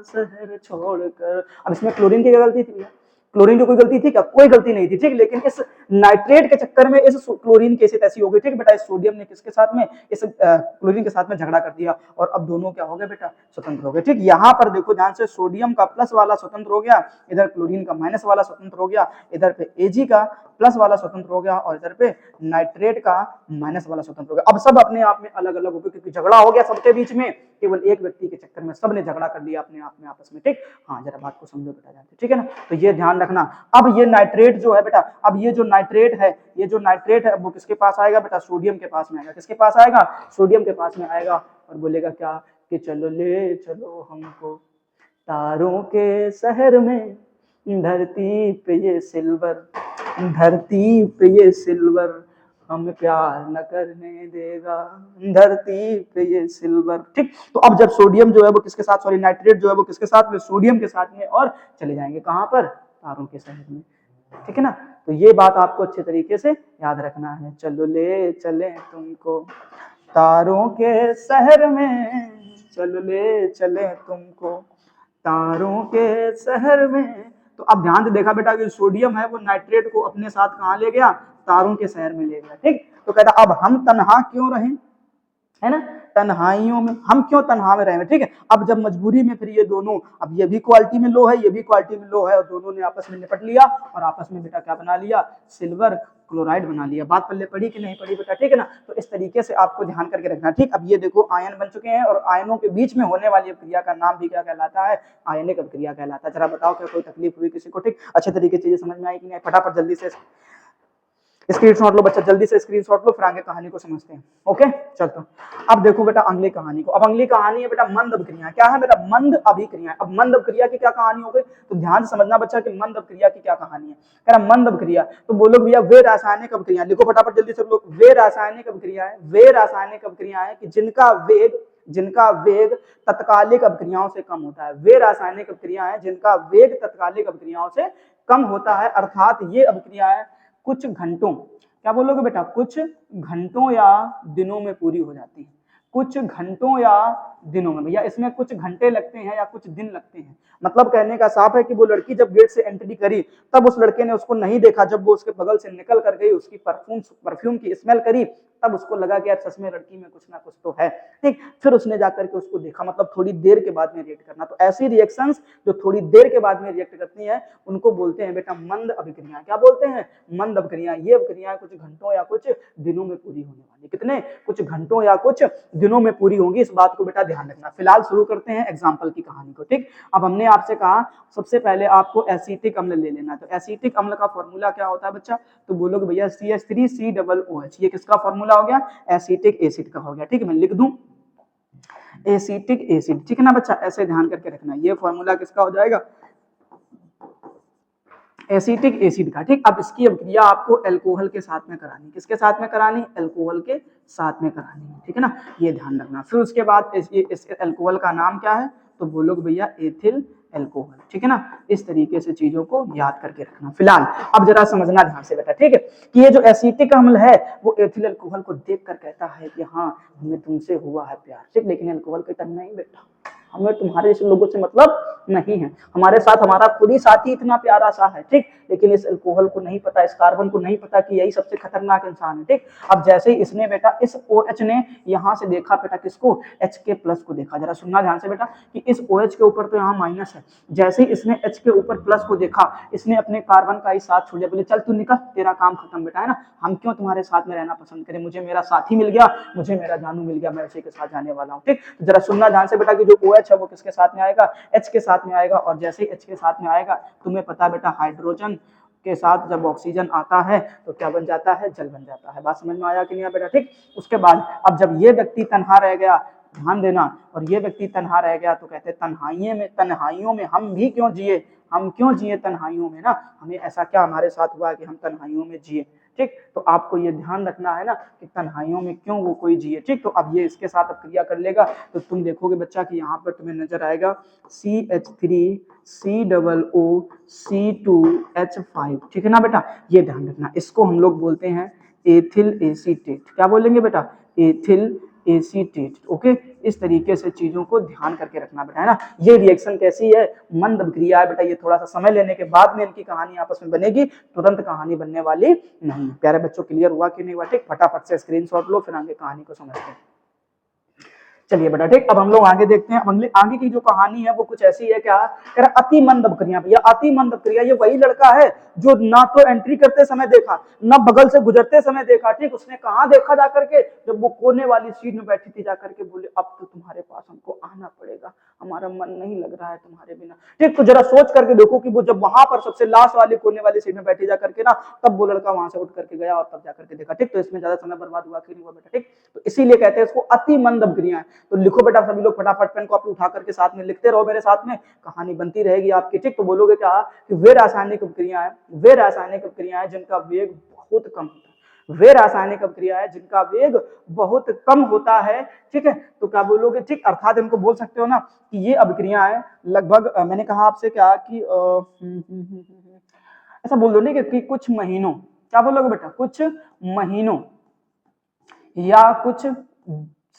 शहर छोड़कर। अब इसमें क्लोरीन की क्या गलती थी, क्लोरीन की कोई गलती थी क्या, कोई गलती नहीं थी, ठीक। लेकिन इस नाइट्रेट के चक्कर में इस क्लोरीन की ऐसी हो गई, ठीक बेटा। इस सोडियम ने किसके साथ में, इस क्लोरीन के साथ में झगड़ा कर दिया, और अब दोनों क्या हो गए बेटा, स्वतंत्र हो गए, ठीक। यहाँ पर देखो ध्यान से, सोडियम का प्लस वाला स्वतंत्र हो गया, इधर क्लोरीन का माइनस वाला स्वतंत्र हो गया, इधर पे एजी का प्लस वाला स्वतंत्र हो गया, और इधर पे नाइट्रेट का माइनस वाला स्वतंत्र हो गया। अब सब अपने आप में अलग अलग हो गए, क्योंकि झगड़ा हो गया सबके बीच में, केवल एक व्यक्ति के चक्कर में सबने झगड़ा कर लिया अपने आप में आपस में, ठीक। हाँ, जरा बात को समझो बेटा, जानते, ठीक है ना। तो ये ध्यान रखना। अब ये नाइट्रेट जो है बेटा, अब ये जो नाइट्रेट है, ये जो नाइट्रेट है वो किसके पास आएगा बेटा, सोडियम के पास में आएगा। किसके पास आएगा, सोडियम के पास में आएगा, और बोलेगा क्या कि चलो ले चलो हमको तारों के शहर में, धरती पे ये सिल्वर, धरती पे ये सिल्वर हमें प्यार न करने देगा, धरती पे ये सिल्वर, ठीक। तो अब जब सोडियम जो है वो किसके साथ, सॉरी नाइट्रेट जो है वो किसके साथ में, सोडियम के साथ में, और चले जाएंगे कहां पर, तारों के शहर में, ठीक है ना। तो ये बात आपको अच्छे तरीके से याद रखना है। चलो ले चले तुमको तारों के शहर में, चलो ले चले तुमको तारों के शहर में। तो अब ध्यान से देखा बेटा कि सोडियम है वो नाइट्रेट को अपने साथ कहां ले गया, तारों के शहर में ले गया, ठीक। तो कहता अब हम तन्हा क्यों रहे, है ना, तन्हाइयों में हम क्यों तन्हा में रहे, ठीक है। अब जब मजबूरी में फिर ये दोनों, अब ये भी क्वालिटी में लो है, ये भी क्वालिटी में लो है, और दोनों ने आपस में निपट लिया, और आपस में बेटा क्या बना लिया, सिल्वर क्लोराइड बना लिया। बात पल्ले पड़ी कि नहीं पड़ी बेटा, ठीक है ना। तो इस तरीके से आपको ध्यान करके रखना, ठीक। अब ये देखो आयन बन चुके हैं, और आयनों के बीच में होने वाली क्रिया का नाम भी क्या कहलाता है, आयनिक अभिक्रिया कहलाता है। जरा बताओ क्या कोई तकलीफ हुई किसी को, ठीक। अच्छे तरीके से चीजें समझ में आई कि नहीं, फटाफट जल्दी से स्क्रीनशॉट लो बच्चा, जल्दी से स्क्रीनशॉट लो, फिर आगे कहानी को समझते हैं। ओके, चलता अब देखो बेटा अगली कहानी को। अब अगली कहानी है बेटा मंद अभिक्रिया। क्या है बेटा, मंद अभिक्रिया। अब मंद अभिक्रिया की क्या कहानी हो गई, तो ध्यान से समझना बच्चा कि मंद अभिक्रिया की क्या कहानी है। कह रहा मंद अभिक्रिया, तो बोलो भैया वे रासायनिक अभिक्रिया, लिखो फटाफट जल्दी से लोग, वे रासायनिक अभिक्रिया है, वे रासायनिक अभिक्रिया है कि जिनका वेग तत्कालिक अभिक्रियाओं से कम होता है। वे रासायनिक अभिक्रिया है जिनका वेग तत्कालिक अभिक्रियाओं से कम होता है, अर्थात ये अभिक्रिया है कुछ घंटों, क्या बोलोगे बेटा, कुछ घंटों या दिनों में पूरी हो जाती है, कुछ घंटों या दिनों में। भैया इसमें कुछ घंटे लगते हैं या कुछ दिन लगते हैं। मतलब कहने का साफ है कि वो लड़की जब गेट से एंट्री करी तब उस लड़के ने उसको नहीं देखा, जब वो उसके बगल से निकल कर गई, उसकी परफ्यूम की स्मेल करी, तब उसको लगा कि यार सच में लड़की में कुछ ना कुछ तो है, ठीक। फिर उसने जाकर के उसको देखा, मतलब थोड़ी देर के बाद में रिएक्ट करना। तो ऐसी रिएक्शंस जो थोड़ी देर के बाद में रिएक्ट करती हैं उनको बोलते हैं बेटा मंद अभिक्रिया। क्या बोलते हैं, मंद अभिक्रिया। ये अभिक्रियाएं कुछ घंटों या कुछ दिनों में पूरी होने वाली, कितने, कुछ घंटों या कुछ दिनों में पूरी होंगी। इस बात को बेटा ध्यान रखना। फिलहाल शुरू करते हैं एग्जाम्पल की कहानी को, ठीक। अब हमने आपसे कहा सबसे पहले आपको एसिटिक अम्ल ले लेना। तो एसिटिक अम्ल का फॉर्मूला क्या होता है बच्चा, तो बोलोगे भैया CH3COOH। ये किसका फॉर्मूला हो गया, एसिटिक एसिड का हो गया, ठीक है। मैं लिख दूं एसिटिक एसिड, ठीक है ना बच्चा, ऐसे ध्यान करके रखना। ये फॉर्मूला किसका हो जाएगा, एसिटिक एसिड का, ठीक। अब इसकी अभिक्रिया आपको अल्कोहल के साथ में करानी, किसके साथ में करानी, अल्कोहल के साथ में करानी है, ठीक है ना, ये ध्यान रखना। फिर उसके बाद इस अल्कोहल का नाम क्या है, तो बोलोगे भैया एथिल अल्कोहल, ठीक है ना। इस तरीके से चीजों को याद करके रखना। फिलहाल अब जरा समझना ध्यान से बेटा, ठीक है, कि ये जो एसिटिक अम्ल है वो एथिल अल्कोहल को देखकर कहता है कि हाँ हमें तुमसे हुआ है प्यार, ठीक। लेकिन अल्कोहल कहता नहीं बेटा, हमें तुम्हारे जैसे लोगों से मतलब नहीं है, हमारे साथ हमारा खुद ही साथी इतना प्यारा सा है, ठीक, लेकिन इस अल्कोहल को नहीं पता, इस कार्बन को नहीं पता कि यही सबसे खतरनाक इंसान है, ठीक। अब जैसे ही इसने बेटा इस OH ने यहाँ से देखा बेटा किसको, HK+ को देखा, जरा सुनना ध्यान से बेटा कि इस OH के ऊपर तो यहाँ माइनस है, जैसे ही इसने H के ऊपर प्लस को देखा, इसने अपने कार्बन का ही साथ छोड़ दिया, बोले चल तू निकल, तेरा काम खत्म बेटा, है ना, हम क्यों तुम्हारे साथ में रहना पसंद करें, मुझे मेरा साथी मिल गया, मुझे मेरा जानू मिल गया, मैं उसी के साथ जाने वाला हूँ, ठीक। तो जरा सुनना ध्यान से बेटा कि जो OH है वो किसके साथ में आएगा, H के साथ में आएगा, और जैसे ही H के साथ में आएगा, तुम्हें पता बेटा हाइड्रोजन के साथ जब ऑक्सीजन आता है तो क्या बन जाता है, जल बन जाता है। बात समझ में आया कि नहीं बेटा, ठीक। उसके बाद अब जब ये व्यक्ति तन्हा रह गया, ध्यान देना, और ये व्यक्ति तन्हा रह गया तो कहते हैं तन्हाइयों में हम भी क्यों जिए, हम क्यों जिए तन्हाइयों में, ना हमें ऐसा क्या हमारे साथ हुआ कि हम तन्हाइयों में जिए, ठीक। तो आपको ये ध्यान रखना है ना कि तन्हाइयों में क्यों वो कोई जिए, ठीक। तो अब ये इसके साथ अब क्रिया कर लेगा तो तुम देखोगे बच्चा कि यहाँ पर तुम्हें नजर आएगा CH3 COO C2H5, ठीक है ना बेटा, ये ध्यान रखना, इसको हम लोग बोलते हैं एथिल एसीटेट, क्या बोलेंगे बेटा, एथिल एसीटेट, ओके। इस तरीके से चीजों को ध्यान करके रखना बेटा, है ना। ये रिएक्शन कैसी है, मंद अभिक्रिया है बेटा, ये थोड़ा सा समय लेने के बाद में इनकी कहानी आपस में बनेगी, तुरंत कहानी बनने वाली नहीं। प्यारे बच्चों क्लियर हुआ कि नहीं हुआ, ठीक, फटाफट से स्क्रीनशॉट लो, फिर आगे कहानी को समझते हैं। चलिए बेटा, ठीक, अब हम लोग आगे देखते हैं। आगे की जो कहानी है वो कुछ ऐसी है, क्या कह रहा, अति मंद अभिक्रिया। भैया अति मंद अभिक्रिया ये वही लड़का है जो ना तो एंट्री करते समय देखा, ना बगल से गुजरते समय देखा, ठीक। उसने कहाँ देखा जाकर के, जब वो कोने वाली सीट में बैठी थी, जाकर के बोले अब तो तुम्हारे पास हमको आना पड़ेगा, हमारा मन नहीं लग रहा है तुम्हारे बिना, ठीक। तो जरा सोच करके देखो कि वो जब वहां पर सबसे लास्ट वाली कोने वाली सीट में बैठी जाकर के ना, तब वो लड़का वहां से उठ करके गया और तब जाकर के देखा, ठीक। तो इसमें ज्यादा समय बर्बाद हुआ कि नहीं हुआ बेटा, ठीक। तो इसीलिए कहते हैं इसको अति मंद अभिक्रिया है। तो लिखो बेटा सभी लोग फटाफट, पेन कॉपी उठा करके साथ में लिखते रहो मेरे साथ में, कहानी बनती रहेगी आपकी, ठीक। तो बोलोगे क्या कि वे रासायनिक अभिक्रियाएं, वे रासायनिक अभिक्रियाएं जिनका वेग बहुत कम होता है, वे रासायनिक अभिक्रियाएं जिनका वेग बहुत कम होता है, ठीक है। तो क्या बोलोगे, ठीक, अर्थात इनको बोल सकते हो ना कि ये अभिक्रियाएं लगभग मैंने कहा आपसे क्या कि ऐसा बोल दो नहीं कि कुछ महीनों, क्या बोलोगे बेटा, कुछ महीनों या कुछ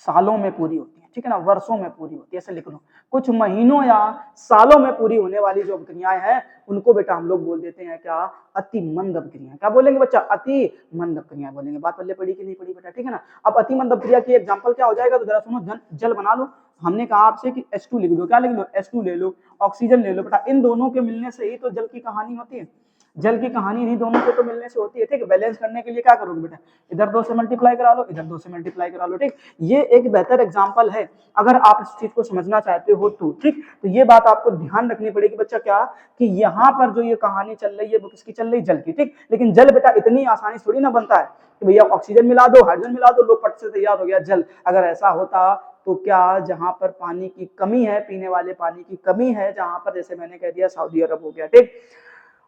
सालों में पूरी होती है, ठीक है ना, वर्षों में पूरी होती है, ऐसे लिख लो, कुछ महीनों या सालों में पूरी होने वाली जो अभिक्रियाएं हैं उनको बेटा हम लोग बोल देते हैं क्या, अति मंद अभिक्रियाएं। क्या बोलेंगे बच्चा, अति मंद अभिक्रियाएं बोलेंगे। बात पल्ले पड़ी कि नहीं पड़ी बेटा, ठीक है ना। अब अति मंद अभिक्रिया की एग्जांपल क्या हो जाएगा, तो जरा सुनो, जल बना लो। हमने कहा आपसे कि H2 लिख दो, क्या लिख लो, H2 ले लो, ऑक्सीजन ले लो बेटा, इन दोनों के मिलने से ही तो जल की कहानी होती है, जल की कहानी इन्हीं दोनों के तो मिलने से होती है, ठीक है। बैलेंस करने के लिए क्या करोगे बेटा, इधर 2 से मल्टीप्लाई करा लो, इधर 2 से मल्टीप्लाई करा लो, ठीक। ये एक बेहतर एग्जांपल है अगर आप इस चीज को समझना चाहते हो तो, ठीक। तो ये बात आपको ध्यान रखनी पड़ेगी बच्चा, क्या कि यहाँ पर जो ये कहानी चल रही है वो किसकी चल रही, जल की, ठीक। लेकिन जल बेटा इतनी आसानी थोड़ी ना बनता है कि भैया ऑक्सीजन मिला दो, हाइड्रोजन मिला दो, लो पट से तैयार हो गया जल। अगर ऐसा होता तो क्या जहां पर पानी की कमी है, पीने वाले पानी की कमी है, जहां पर जैसे मैंने कह दिया सऊदी अरब हो गया, ठीक,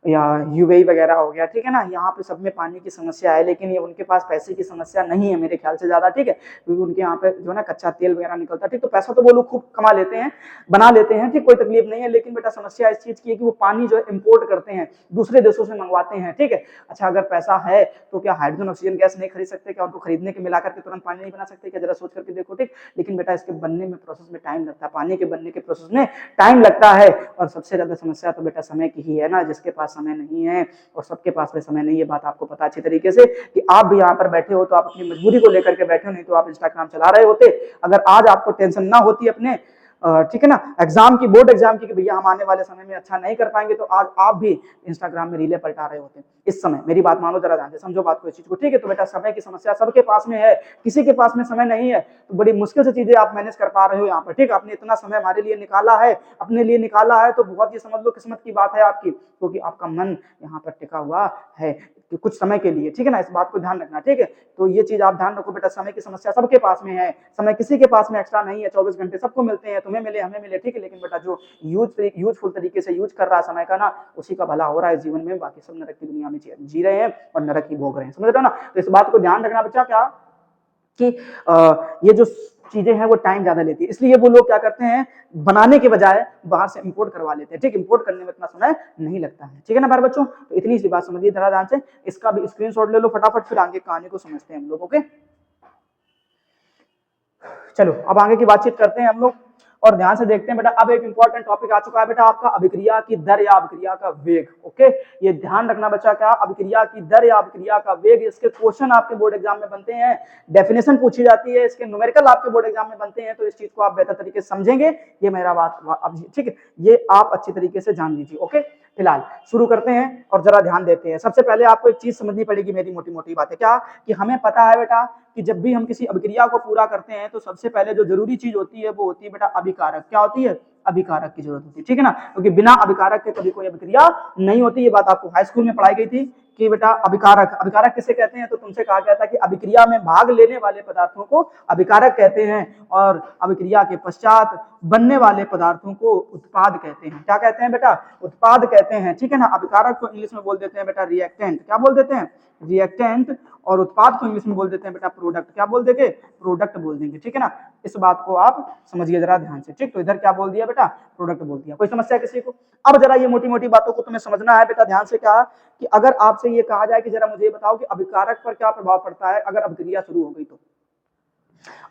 या यूएई वगैरह हो गया, ठीक है ना, यहाँ पे सब में पानी की समस्या है, लेकिन ये उनके पास पैसे की समस्या नहीं है मेरे ख्याल से ज्यादा, ठीक है, क्योंकि उनके यहाँ पे जो है ना कच्चा तेल वगैरह निकलता है, ठीक। तो पैसा तो वो लोग खूब कमा लेते हैं, बना लेते हैं, ठीक, कोई तकलीफ नहीं है। लेकिन बेटा समस्या इस चीज की है कि वो पानी जो है इम्पोर्ट करते हैं, दूसरे देशों से मंगवाते हैं, ठीक है। अच्छा अगर पैसा है तो क्या हाइड्रोजन ऑक्सीजन गैस नहीं खरीद सकते, क्या उनको खरीदने के मिला करके तुरंत पानी नहीं बना सकते, क्या, जरा सोच करके देखो, ठीक। लेकिन बेटा इसके बनने में प्रोसेस में टाइम लगता है, पानी के बनने के प्रोसेस में टाइम लगता है, और सबसे ज्यादा समस्या तो बेटा समय की ही है ना, जिसके पास समय नहीं है और सबके पास में समय नहीं है, बात आपको पता अच्छी तरीके से कि आप भी यहाँ पर बैठे हो तो आप अपनी मजबूरी को लेकर के बैठे हो, नहीं तो आप इंस्टाग्राम चला रहे होते। अगर आज आपको टेंशन ना होती अपने, ठीक है ना, एग्जाम की, बोर्ड एग्जाम की, कि भैया हम आने वाले समय में अच्छा नहीं कर पाएंगे, तो आज आप भी इंस्टाग्राम में रीलें पलटा रहे होते। इस समय मेरी बात मानो, जरा ध्यान से समझो बात को, इस चीज को, ठीक है। तो बेटा समय की समस्या सबके पास में है, किसी के पास में समय नहीं है, तो बड़ी मुश्किल से चीजें आप मैनेज कर पा रहे हो यहाँ पर, ठीक। आपने इतना समय हमारे लिए निकाला है, अपने लिए निकाला है, तो बहुत ही समझ लो किस्मत की बात है आपकी, क्योंकि आपका मन यहाँ पर टिका हुआ है कि कुछ समय के लिए, ठीक है ना, इस बात को ध्यान रखना, ठीक है। तो ये चीज आप ध्यान रखो बेटा, समय की समस्या सबके पास में है, समय किसी के पास में एक्स्ट्रा नहीं है, 24 घंटे सबको मिलते हैं, तुम्हें मिले हमें मिले, ठीक है। लेकिन बेटा जो यूजफुल तरीके से यूज कर रहा है समय का ना, उसी का भला हो रहा है जीवन में, बाकी सब नरक की दुनिया में जी रहे हैं और नरक ही भोग रहे हैं, समझ रहे हो ना। तो इस बात को ध्यान रखना बच्चा, क्या कि ये जो चीजें हैं वो टाइम ज्यादा लेती है, इसलिए वो लोग क्या करते हैं, बनाने के बजाय बाहर से इंपोर्ट करवा लेते हैं, ठीक। इंपोर्ट करने में इतना समय नहीं लगता है, ठीक है ना प्यारे बच्चों। तो इतनी सी बात समझिए जरा ध्यान से, इसका भी स्क्रीनशॉट ले लो फटाफट, फिर आगे कहानी को समझते हैं हम लोग, ओके। चलो अब आगे की बातचीत करते हैं हम लोग। और ध्यान से देखते हैं बेटा, अब एक इंपॉर्टेंट टॉपिक आ चुका है बेटा आपका, अभिक्रिया की दर या अभिक्रिया का वेग। ओके, ये ध्यान रखना बच्चा, क्या अभिक्रिया की दर या अभिक्रिया का वेग, इसके क्वेश्चन आपके बोर्ड एग्जाम में बनते हैं, डेफिनेशन पूछी जाती है, इसके न्यूमेरिकल आपके बोर्ड एग्जाम में बनते हैं, तो इस चीज को आप बेहतर तरीके से समझेंगे, ये मेरा बात अब ठीक है, ये आप अच्छी तरीके से जान लीजिए। ओके, फिलहाल शुरू करते हैं और जरा ध्यान देते हैं। सबसे पहले आपको एक चीज समझनी पड़ेगी, मेरी मोटी मोटी बातें, क्या कि हमें पता है बेटा कि जब भी हम किसी अभिक्रिया को पूरा करते हैं तो सबसे पहले जो जरूरी चीज होती है वो होती है बेटा अभिकारक। क्या होती है? अभिकारक की जरूरत होती है, ठीक है ना, क्योंकि बिना अभिकारक के कभी कोई अभिक्रिया नहीं होती। ये बात आपको हाई स्कूल में पढ़ाई गई थी कि बेटा अभिकारक, अभिकारक किसे कहते हैं, तो तुमसे कहा गया था कि अभिक्रिया में भाग लेने वाले पदार्थों को अभिकारक कहते हैं और अभिक्रिया के पश्चात बनने वाले पदार्थों को उत्पाद कहते हैं। क्या कहते हैं बेटा? उत्पाद कहते हैं, ठीक है ना। अभिकारक को इंग्लिश में बोल देते हैं बेटा रिएक्टेंट। क्या बोल देते हैं? रिएक्टेंट। और उत्पाद को इंग्लिश में बोल देते हैं बेटा प्रोडक्ट। क्या बोल देंगे? प्रोडक्ट बोल देंगे, ठीक है ना। इस बात को आप समझिए जरा ध्यान से, ठीक। तो इधर क्या बोल दिया बेटा? प्रोडक्ट बोल दिया। कोई समस्या किसी को? अब जरा ये मोटी मोटी बातों को तुम्हें समझना है बेटा ध्यान से। क्या कि अगर आपसे ये कहा जाए कि जरा मुझे बताओ कि अभिकारक पर क्या प्रभाव पड़ता है अगर अभिक्रिया शुरू हो गई तो,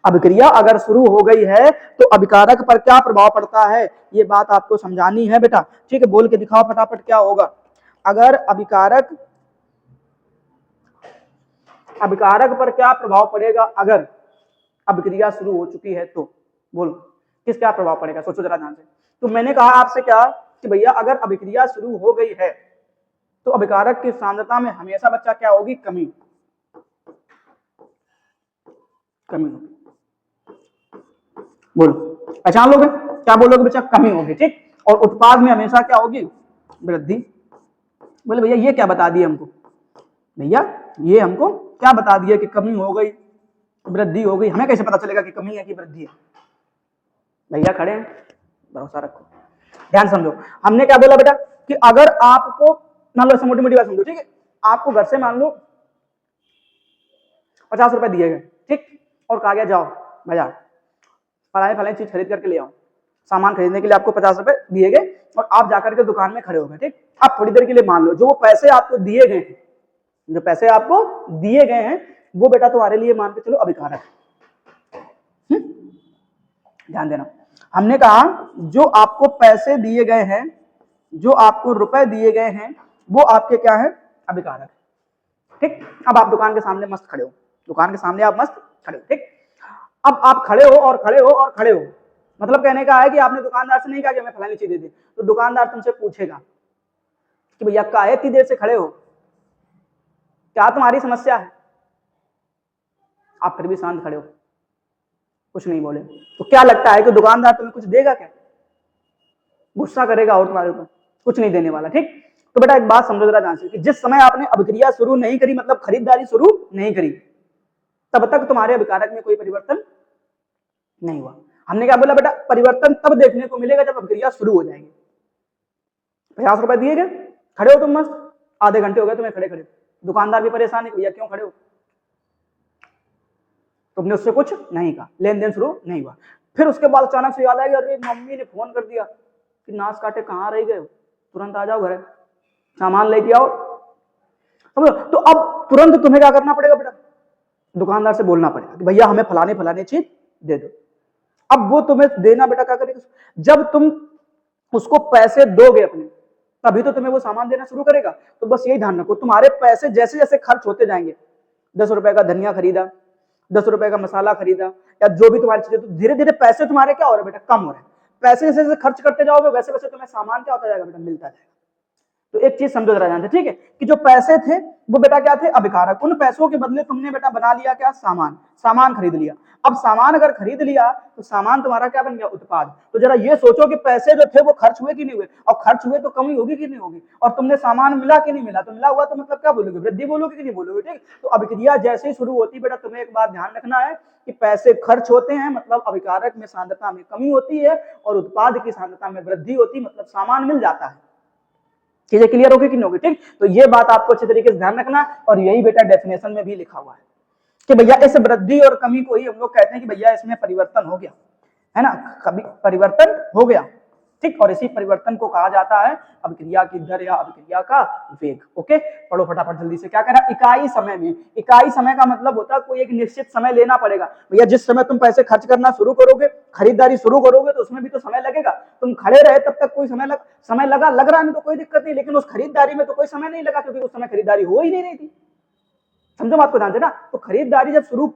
अभिक्रिया अगर शुरू हो गई है तो अभिकारक पर क्या प्रभाव पड़ता है, ये बात आपको समझानी है बेटा, ठीक है। बोल के दिखाओ फटाफट क्या होगा अगर अभिकारक पर क्या प्रभाव पड़ेगा अगर अभिक्रिया शुरू हो चुकी है तो, बोलो किस क्या प्रभाव पड़ेगा, सोचो जरा ध्यान से। तो मैंने कहा आपसे क्या कि भैया अगर अभिक्रिया शुरू हो गई है तो अभिकारक की सांद्रता में हमेशा बच्चा क्या होगी? कमी होगी। बोलो, पहचान लोगे? क्या बोलोगे बच्चा? कमी होगी, ठीक। और उत्पाद में हमेशा क्या होगी? वृद्धि। बोले भैया ये क्या बता दिया हमको? भैया ये हमको क्या बता दिया कि कमी हो गई, वृद्धि हो गई, हमें कैसे पता चलेगा कि कमी है कि वृद्धि है? भैया खड़े हैं, भरोसा रखो, ध्यान समझो। हमने क्या बोला बेटा कि अगर आपको मान लो, ऐसे मोटी मोटी बात समझो, ठीक है। आपको घर से मान लो 50 रुपए दिए गए, ठीक, और कहा गया जाओ बाजार फलाने चीज खरीद करके ले आओ। सामान खरीदने के लिए आपको 50 रुपए दिए गए और आप जाकर के दुकान में खड़े हो गए, ठीक। अब थोड़ी देर के लिए मान लो जो पैसे आपको दिए गए हैं, जो पैसे आपको दिए गए हैं वो बेटा तुम्हारे लिए मान के चलो अभिकारक। ध्यान देना, हमने कहा जो आपको पैसे दिए गए हैं, जो आपको रुपए दिए गए हैं वो आपके क्या है? अभिकारक, ठीक। अब आप दुकान के सामने मस्त खड़े हो, दुकान के सामने आप मस्त खड़े हो, ठीक। अब आप खड़े हो और खड़े हो और खड़े हो, मतलब कहने का है कि आपने दुकानदार से नहीं कहा कि हमें फलानी चीज दे दे, तो दुकानदार तुमसे पूछेगा कि भैया काहे इतनी देर से खड़े हो, क्या तुम्हारी समस्या है? आप फिर भी शांत खड़े हो, कुछ नहीं बोले, तो क्या लगता है कि दुकानदार तुम्हें कुछ देगा क्या? गुस्सा करेगा और तुम्हारे ऊपर कुछ नहीं देने वाला, ठीक। तो बेटा एक बात समझो जरा ध्यान से कि जिस समय आपने अभिक्रिया शुरू नहीं करी, मतलब खरीदारी शुरू नहीं करी, तब तक तुम्हारे अभिकारक में कोई परिवर्तन नहीं हुआ। हमने क्या बोला बेटा? परिवर्तन तब देखने को मिलेगा जब अभिक्रिया शुरू हो जाएगी। 50 रुपए दिए गए, खड़े हो तुम मस्त, आधे घंटे हो गए तुम्हें खड़े खड़े, दुकानदार भी परेशान है, भैया क्यों खड़े हो? तुमने उससे कुछ नहीं कहा, लेन देन शुरू नहीं हुआ। फिर उसके बाद अचानक से याद आएगा, अरे मम्मी ने फोन कर दिया कि नाश काटे कहाँ रह गए, तुरंत आ जाओ घर, सामान लेके आओ। तो अब तुरंत तुम्हें क्या करना पड़ेगा बेटा? दुकानदार से बोलना पड़ेगा कि भैया हमें फलाने चीज दे दो। अब वो तुम्हें देना बेटा क्या करेगा? जब तुम उसको पैसे दोगे अपने, तभी तो तुम्हें वो सामान देना शुरू करेगा। तो बस यही ध्यान रखो, तुम्हारे पैसे जैसे जैसे खर्च होते जाएंगे, 10 रुपए का धनिया खरीदा, 10 रुपए का मसाला खरीदा, या जो भी तुम्हारी चीजें, तो धीरे धीरे पैसे तुम्हारे क्या हो रहे बेटा? कम हो रहे हैं। पैसे जैसे जैसे खर्च करते जाओगे वैसे वैसे तुम्हें सामान क्या होता जाएगा बेटा? मिलता जाएगा। तो एक चीज समझो जरा जानते, ठीक है, कि जो पैसे थे वो बेटा क्या थे? अभिकारक। उन पैसों के बदले तुमने बेटा बना लिया क्या? सामान खरीद लिया। अब सामान अगर खरीद लिया तो सामान तुम्हारा क्या बन गया? उत्पाद। तो जरा ये सोचो कि पैसे जो थे वो खर्च हुए कि नहीं हुए, और खर्च हुए तो कमी होगी कि नहीं होगी, और तुमने सामान मिला कि नहीं मिला, तो मिला हुआ तो मतलब क्या बोलोगे? वृद्धि बोलोगे कि नहीं बोलोगे, ठीक। तो अभिक्रिया जैसे ही शुरू होती बेटा तुम्हें एक बात ध्यान रखना है कि पैसे खर्च होते हैं, मतलब अभिकारक में सांद्रता में कमी होती है, और उत्पाद की सांद्रता में वृद्धि होती, मतलब सामान मिल जाता है। चीजें क्लियर होगी कि नहीं होगी, ठीक। तो ये बात आपको अच्छे तरीके से ध्यान रखना, और यही बेटा डेफिनेशन में भी लिखा हुआ है कि भैया इस वृद्धि और कमी को ही हम लोग कहते हैं कि भैया इसमें परिवर्तन हो गया है ना, कभी परिवर्तन हो गया। ठीक। और इसी परिवर्तन को कहा जाता है अभिक्रिया की दर या अभिक्रिया का वेग। ओके, पढ़ो फटाफट जल्दी से। क्या कह रहा है? इकाई समय में। इकाई समय का मतलब होता है कोई एक निश्चित समय लेना पड़ेगा। भैया जिस समय तुम पैसे खर्च करना शुरू करोगे, खरीदारी शुरू करोगे, तो उसमें भी तो समय लगेगा। तुम खड़े रहे तब तक कोई समय लगा, लग रहा नहीं तो कोई दिक्कत नहीं, लेकिन उस खरीदारी में तो कोई समय नहीं लगा, क्योंकि उस समय खरीदारी हो ही नहीं रही थी। समझो बात को, ध्यान देना। तो खरीदारी जब शुरू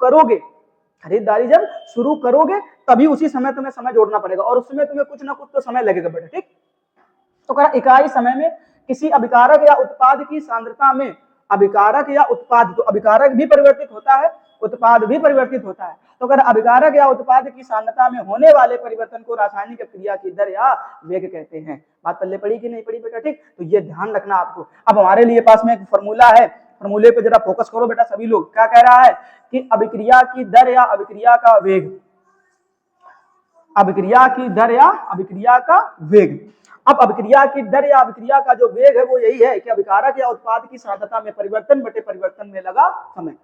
करोगे तभी उसी समय तुम्हें समय जोड़ना पड़ेगा, और उसमें तुम्हें कुछ ना कुछ तो समय लगेगा बेटा, ठीक। तो कहा इकाई समय में किसी अभिकारक या उत्पाद की सांद्रता में, अभिकारक या उत्पाद, तो अभिकारक भी परिवर्तित होता है, उत्पाद भी परिवर्तित होता है। तो अगर अभिकारक या उत्पाद की सांद्रता में होने वाले परिवर्तन को रासायनिक क्रिया की दर या वेग कहते हैं। बात पल्ले पड़ी कि नहीं पड़ी बेटा, ठीक। तो ये ध्यान रखना आपको। अब हमारे लिए पास में एक फॉर्मूला है, फॉर्मूले पे जरा फोकस करो बेटा सभी लोग। क्या कह रहा है कि अभिक्रिया की दर या अभिक्रिया का वेग, अभिक्रिया की दर या अभिक्रिया का वेग। अब अभिक्रिया की दर या अभिक्रिया का जो वेग है वो यही है कि अभिकारक या उत्पाद की सांद्रता में परिवर्तन बटे परिवर्तन में लगा समय।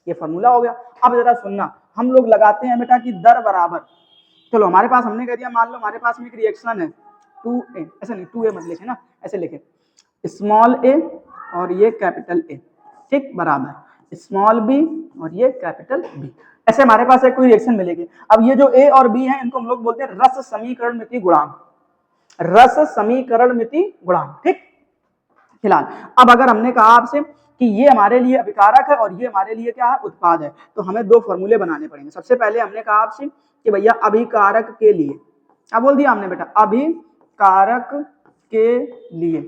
ये फॉर्मूला हो गया। अब जरा सुनना, हम लोग लगाते हैं बेटा कि दर बराबर, चलो हमारे पास हमने कह दिया, मान लो हमारे पास में एक रिएक्शन है 2A, ऐसा नहीं 2A मत लिखे ना, ऐसे लिखे स्मॉल a और ये कैपिटल A, ठीक, बराबर स्मॉल b और ये कैपिटल B। ऐसे हमारे पास एक कोई रिएक्शन मिलेगी। अब ये जो A और B है इनको हम लोग बोलते हैं रस समीकरण मिति गुणांक, रस समीकरण मिति गुणांक, ठीक। फिलहाल अब अगर हमने कहा आपसे कि ये हमारे लिए अभिकारक है और ये हमारे लिए क्या है, उत्पाद है, तो हमें दो फॉर्मूले बनाने पड़ेंगे। सबसे पहले हमने कहा आपसे कि भैया अभिकारक के लिए, क्या बोल दिया हमने बेटा, अभिकारक के लिए।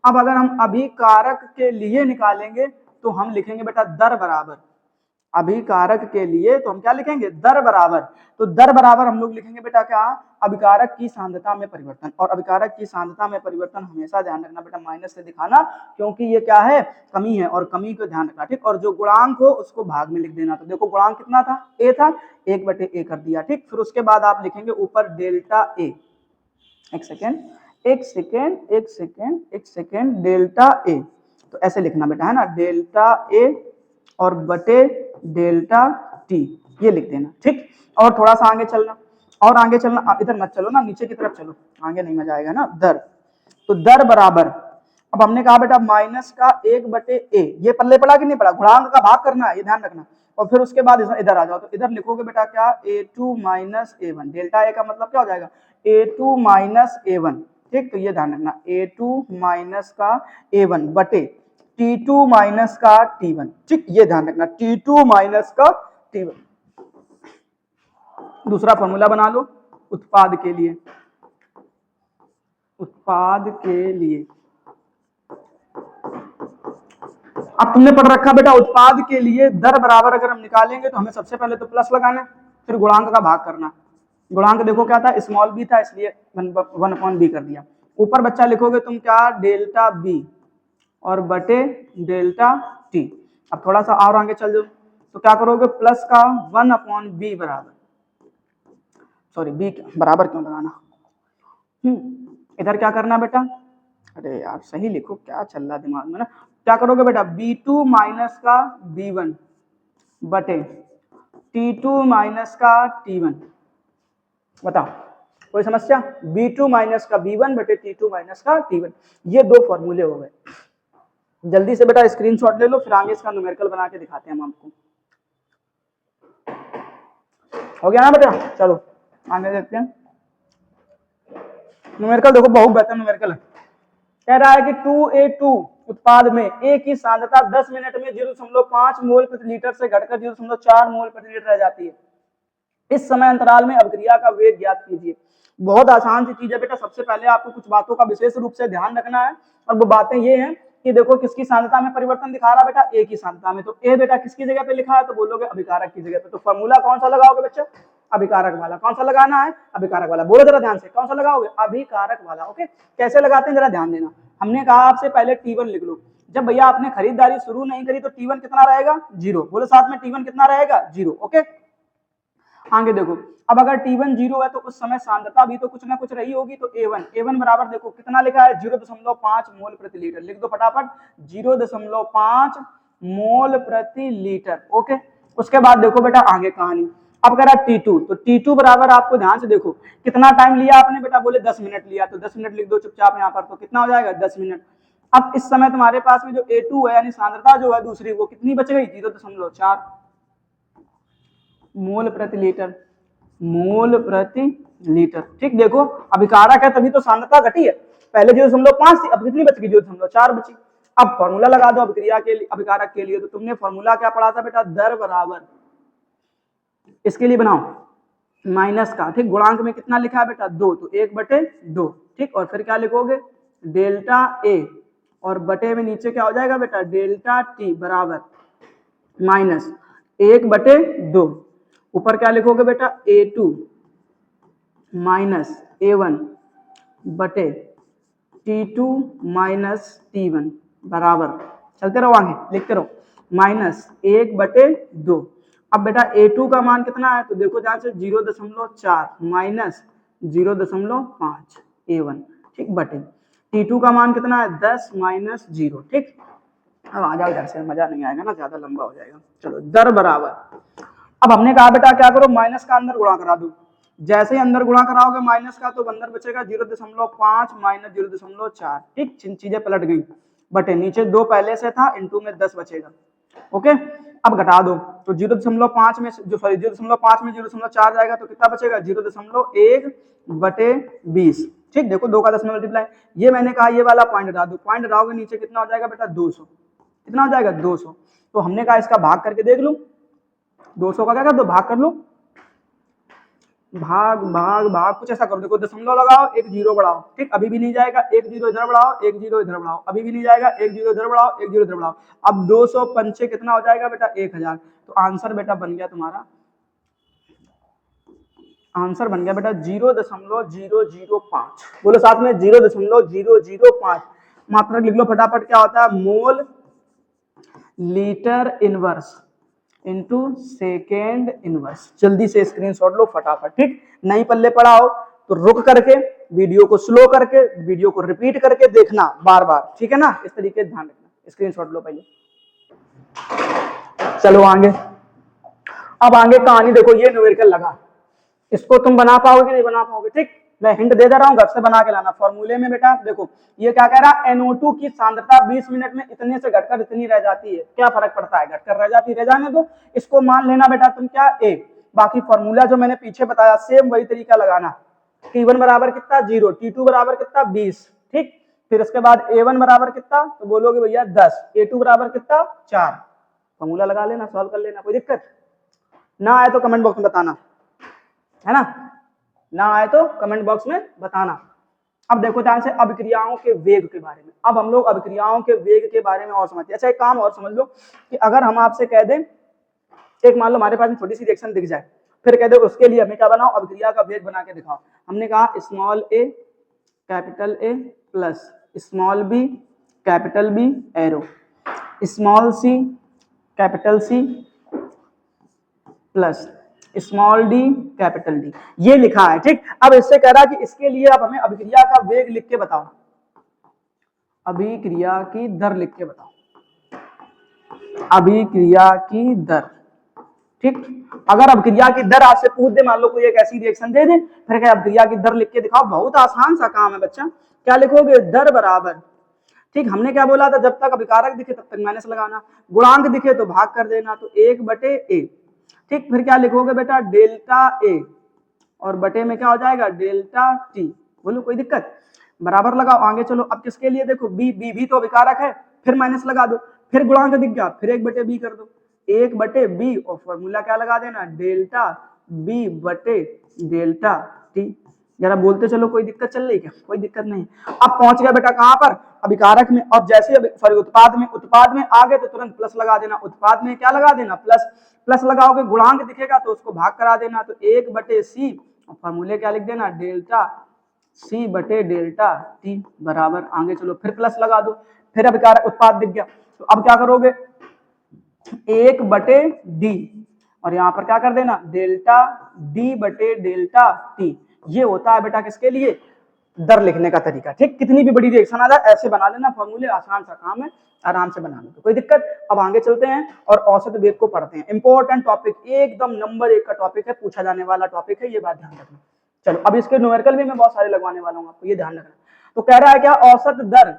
अब अगर हम अभिकारक के लिए निकालेंगे तो हम लिखेंगे बेटा दर बराबर, अभिकारक के लिए तो हम क्या लिखेंगे, दर बराबर। तो दर बराबर हम लोग लिखेंगे बेटा क्या, अभिकारक की सांद्रता में परिवर्तन। और अभिकारक की सांद्रता में परिवर्तन हमेशा ध्यान रखना बेटा माइनस से दिखाना, क्योंकि ये क्या है, कमी है, और कमी को ध्यान रखना, ठीक। और जो गुणांक हो उसको भाग में लिख देना। तो देखो गुणांक कितना था, a था, 1/a कर दिया, ठीक। फिर उसके बाद आप लिखेंगे ऊपर डेल्टा a, एक सेकेंड डेल्टा a, तो ऐसे लिखना बेटा, है ना, डेल्टा a और बटे डेल्टा t, ये लिख देना, ठीक। और थोड़ा सा आगे चलना, और आगे चलना, इधर मत चलो ना, नीचे की तरफ चलो, आगे नहीं मजा आएगा ना। दर, तो दर बराबर, अब हमने कहा बेटा माइनस का 1/a, ये पल्ले पड़ा कि नहीं पड़ा, गुणांक का भाग करना है, ये ध्यान रखना। और फिर उसके बाद इधर आ जाओ, तो इधर लिखोगे बेटा क्या, a2 minus a1, delta a का मतलब क्या हो जाएगा, a2 माइनस a1, ठीक। तो ये ध्यान रखना, a2 माइनस का a1 बटे T2 माइनस का T1, ठीक, ये ध्यान रखना, T2 माइनस का T1। दूसरा फॉर्मूला बना लो उत्पाद के लिए, उत्पाद के लिए। अब तुमने पढ़ रखा बेटा उत्पाद के लिए दर बराबर अगर हम निकालेंगे तो हमें सबसे पहले तो प्लस लगाना, फिर गुणांक का भाग करना। गुणांक देखो क्या था, स्मॉल b था, इसलिए 1/b कर दिया। ऊपर बच्चा लिखोगे तुम क्या, डेल्टा b और बटे डेल्टा t। अब थोड़ा सा और आगे चल जाओ, तो क्या करोगे, प्लस का 1/b बराबर, सॉरी b बराबर क्यों लगाना, इधर क्या करना बेटा, अरे यार सही लिखो, क्या चल रहा दिमाग में ना। क्या करोगे बेटा, b2 माइनस का b1 बटे t2 माइनस का t1। बताओ कोई समस्या, b2 माइनस का b1 बटे t2 माइनस का t1, ये दो फॉर्मूले हो गए। जल्दी से बेटा स्क्रीनशॉट ले लो, फिर आगे इसका न्यूमेरिकल बना के दिखाते हैं हम आपको। हो गया ना बेटा, चलो आगे देखते हैं। न्यूमेरिकल देखो बहुत बेहतर न्यूमेरिकल है। कह रहा है कि 2A2 उत्पाद में A की सांद्रता 10 मिनट में 0.5 मोल प्रति लीटर से घटकर 0.4 मोल प्रति लीटर रह जाती है। इस समय अंतराल में अभिक्रिया का वेग ज्ञात कीजिए। बहुत आसान सी चीज है बेटा। सबसे पहले आपको कुछ बातों का विशेष रूप से ध्यान रखना है, और वो बातें ये हैं कि देखो किसकी सांद्रता में परिवर्तन दिखा रहा बेटा, A की सांद्रता में। तो A बेटा किसकी जगह पे लिखा है, तो बोलोगे अभिकारक की जगह पे। तो फॉर्मूला कौन सा लगाओगे बच्चा, अभिकारक वाला। कौन सा लगाना है, अभिकारक वाला। बोलो जरा ध्यान से, कौन सा लगाओगे, अभिकारक वाला। ओके, कैसे लगाते हैं जरा ध्यान देना। हमने कहा आपसे पहले T1 लिख लो। जब भैया आपने खरीदारी शुरू नहीं करी तो T1 कितना रहेगा, 0। बोलो साथ में T1 कितना रहेगा, 0। ओके, आगे देखो, अब अगर T1 0 है तो उस समय सांद्रता भी तो कुछ ना कुछ रही होगी। तो A1 बराबर देखो कितना लिखा है, 0.5 मोल प्रति लीटर। लिख दो फटाफट, 0.5 मोल प्रति लीटर। ओके, उसके बाद देखो बेटा आगे कहानी। अब कह रहा T2, तो T2 बराबर आपको ध्यान से देखो कितना टाइम लिया आपने बेटा, बोले 10 मिनट लिया, तो 10 मिनट लिख दो चुपचाप यहाँ पर, तो कितना हो जाएगा 10 मिनट। अब इस समय तुम्हारे पास में जो A2 है यानी सांद्रता जो है दूसरी वो कितनी बच गई, 0.4 मोल प्रति लीटर, मोल प्रति लीटर। ठीक, देखो अभिकारक है तभी तो सांद्रता घटी है, पहले 0.5 थी, अब कितनी बच गई 0.4 बची। अब फॉर्मूला लगा दो अभिक्रिया के लिए, अभिकारक के लिए, तो तुमने फॉर्मूला क्या पढ़ा था बेटा, दर बराबर, इसके लिए बनाओ माइनस का, ठीक, गुणांक में कितना लिखा है बेटा 2, तो 1/2, ठीक, और फिर क्या लिखोगे डेल्टा ए, और बटे में नीचे क्या हो जाएगा बेटा डेल्टा टी बराबर माइनस 1/2, ऊपर क्या लिखोगे बेटा A2 माइनस A1 बटे T2 माइनस T1 बराबर, चलते रहो आगे लिखते रहो, माइनस 1/2। अब बेटा A2 का मान कितना है, तो देखो ध्यान से 0.4 माइनस 0.5 A1, ठीक, बटे T2 का मान कितना है 10 माइनस 0, ठीक। अब आ जाओ इधर से, मजा नहीं आएगा ना, ज्यादा लंबा हो जाएगा। चलो दर बराबर, अब हमने कहा बेटा क्या करो, माइनस का अंदर गुणा करा दो, जैसे ही अंदर गुणा कराओगे माइनस का तो अंदर बचेगा 0.5 माइनस 0.4, ठीक, चीजें पलट गई, बटे नीचे 2 पहले से था, इनटू में 10 बचेगा। ओके, अब घटा दो, तो 0.5 में जो सॉरी 0.5 में 0.4 जाएगा तो कितना बचेगा 0.1/20, ठीक, देखो 2 का 10 में मल्टीप्लाई, ये मैंने कहा ये वाला पॉइंट हटा दो, पॉइंट हटाओगे नीचे कितना हो जाएगा बेटा 200, कितना हो जाएगा 200, तो हमने कहा इसका भाग करके देख लो, 200 का क्या कर दो भाग कर लो, भाग भाग भाग कुछ ऐसा करो, देखो दशमलव लगाओ, एक जीरो बढ़ाओ, ठीक, अभी भी नहीं जाएगा, एक जीरो इधर बढ़ाओ, एक जीरो इधर बढ़ाओ, अभी भी नहीं जाएगा, एक जीरो इधर बढ़ाओ, एक जीरो इधर बढ़ाओ, अब 200 पंचे कितना हो जाएगा बेटा 1000, तो आंसर बेटा बन गया तुम्हारा, आंसर बन गया बेटा 0.005, बोलो साथ में 0.005, मात्रक लिख लो फटाफट, क्या होता है mole litre inverse into second inverse, जल्दी से स्क्रीनशॉट लो फटाफट, ठीक, नहीं पल्ले पढ़ाओ तो रुक करके वीडियो को स्लो करके वीडियो को रिपीट करके देखना बार बार, ठीक है ना, इस तरीके ध्यान रखना, स्क्रीनशॉट लो पहले। चलो आगे, अब आगे कहानी देखो, ये न्यूमेरिकल लगा, इसको तुम बना पाओगे कि नहीं बना पाओगे, ठीक, मैं हिंट दे रहा हूँ, घर से बना के लाना। फॉर्मूले में बेटा देखो ये क्या कह रहा है, NO2 की सांद्रता 20 मिनट में इतने से घटकर इतनी रह जाती है, क्या फर्क पड़ता है, घटकर रह जाती, रह जाने दो, इसको मान लेना बेटा तुम क्या A, बाकी फॉर्मूला जो मैंने पीछे बताया सेम वही तरीका लगाना, T1 बराबर कितना 0, T2 बराबर कितना 20, ठीक, फिर उसके बाद A1 बराबर कितना, तो बोलोगे भैया 10, A2 बराबर कितना 4, फॉर्मूला लगा लेना, सॉल्व कर लेना, कोई दिक्कत ना आए तो कमेंट बॉक्स में बताना, है ना आए तो कमेंट बॉक्स में बताना। अब देखो ध्यान से अभिक्रियाओं के वेग के बारे में, अब हम लोग अभिक्रियाओं के वेग के बारे में और समझते हैं। अच्छा एक काम और समझ लो कि अगर हम आपसे कह दें, एक मान लो हमारे पास में छोटी सी रिएक्शन दिख जाए, फिर कह दो उसके लिए हमें क्या बनाओ, अभिक्रिया का वेग बना के दिखाओ, हमने कहा small a capital A plus small b capital B arrow, small c capital C plus small d capital D, ये लिखा है, ठीक। अब इससे कह रहा है कि इसके लिए आप हमें अभिक्रिया का वेग लिख के बताओ, अभिक्रिया की दर लिख के बताओ, अभिक्रिया की दर, ठीक। अगर अभिक्रिया की दर आपसे पूछ दे, मान लो कोई एक ऐसी रिएक्शन दे दे, फिर क्या अभिक्रिया की दर लिख के दिखाओ, बहुत आसान सा काम है बच्चा, क्या लिखोगे दर बराबर, ठीक, हमने क्या बोला था, जब तक अभिकारक दिखे तब तक माइनस लगाना, गुणांक दिखे तो भाग कर देना, तो 1/a, ठीक, फिर क्या लिखोगे बेटा डेल्टा ए, और बटे में क्या हो जाएगा डेल्टा टी, बोलो कोई दिक्कत, बराबर लगाओ, आगे चलो। अब किसके लिए देखो बी, बी भी तो अभिकारक है, फिर माइनस लगा दो, फिर गुणांक दिख गया, फिर 1/b कर दो, 1/b, और फॉर्मूला क्या लगा देना डेल्टा b बटे डेल्टा टी, जरा बोलते चलो, कोई दिक्कत चल रही क्या, कोई दिक्कत नहीं। अब पहुंच गया बेटा कहां पर, अभिकारक में, और जैसे सॉरी उत्पाद में आ गए तो तुरंत प्लस लगा देना, उत्पाद में क्या लगा देना प्लस, प्लस लगाओगे गुणांक दिखेगा तो उसको भाग करा देना, तो 1/c, और फॉर्मूले क्या लिख देना डेल्टा c बटे डेल्टा टी बराबर, आगे चलो फिर प्लस लगा दो, फिर अभिकारक उत्पाद दिख गया, तो अब क्या करोगे 1/d, और यहाँ पर क्या कर देना डेल्टा d बटे डेल्टा टी, ये होता है बेटा किसके लिए दर लिखने का तरीका। ठीक, कितनी भी बड़ी रिएक्शन आ जाए ऐसे बना लेना फॉर्मूले, आसान सा काम है, आराम से बना लो, कोई दिक्कत। अब आगे चलते हैं और औसत वेग को पढ़ते हैं। इंपॉर्टेंट टॉपिक, एकदम नंबर 1 का टॉपिक है, पूछा जाने वाला टॉपिक है, ये बात ध्यान रखना। चलो अब इसके न्यूमेरिकल भी मैं बहुत सारे लगवाने वाला हूँ आपको, ये ध्यान रखना। तो कह रहा है क्या, औसत दर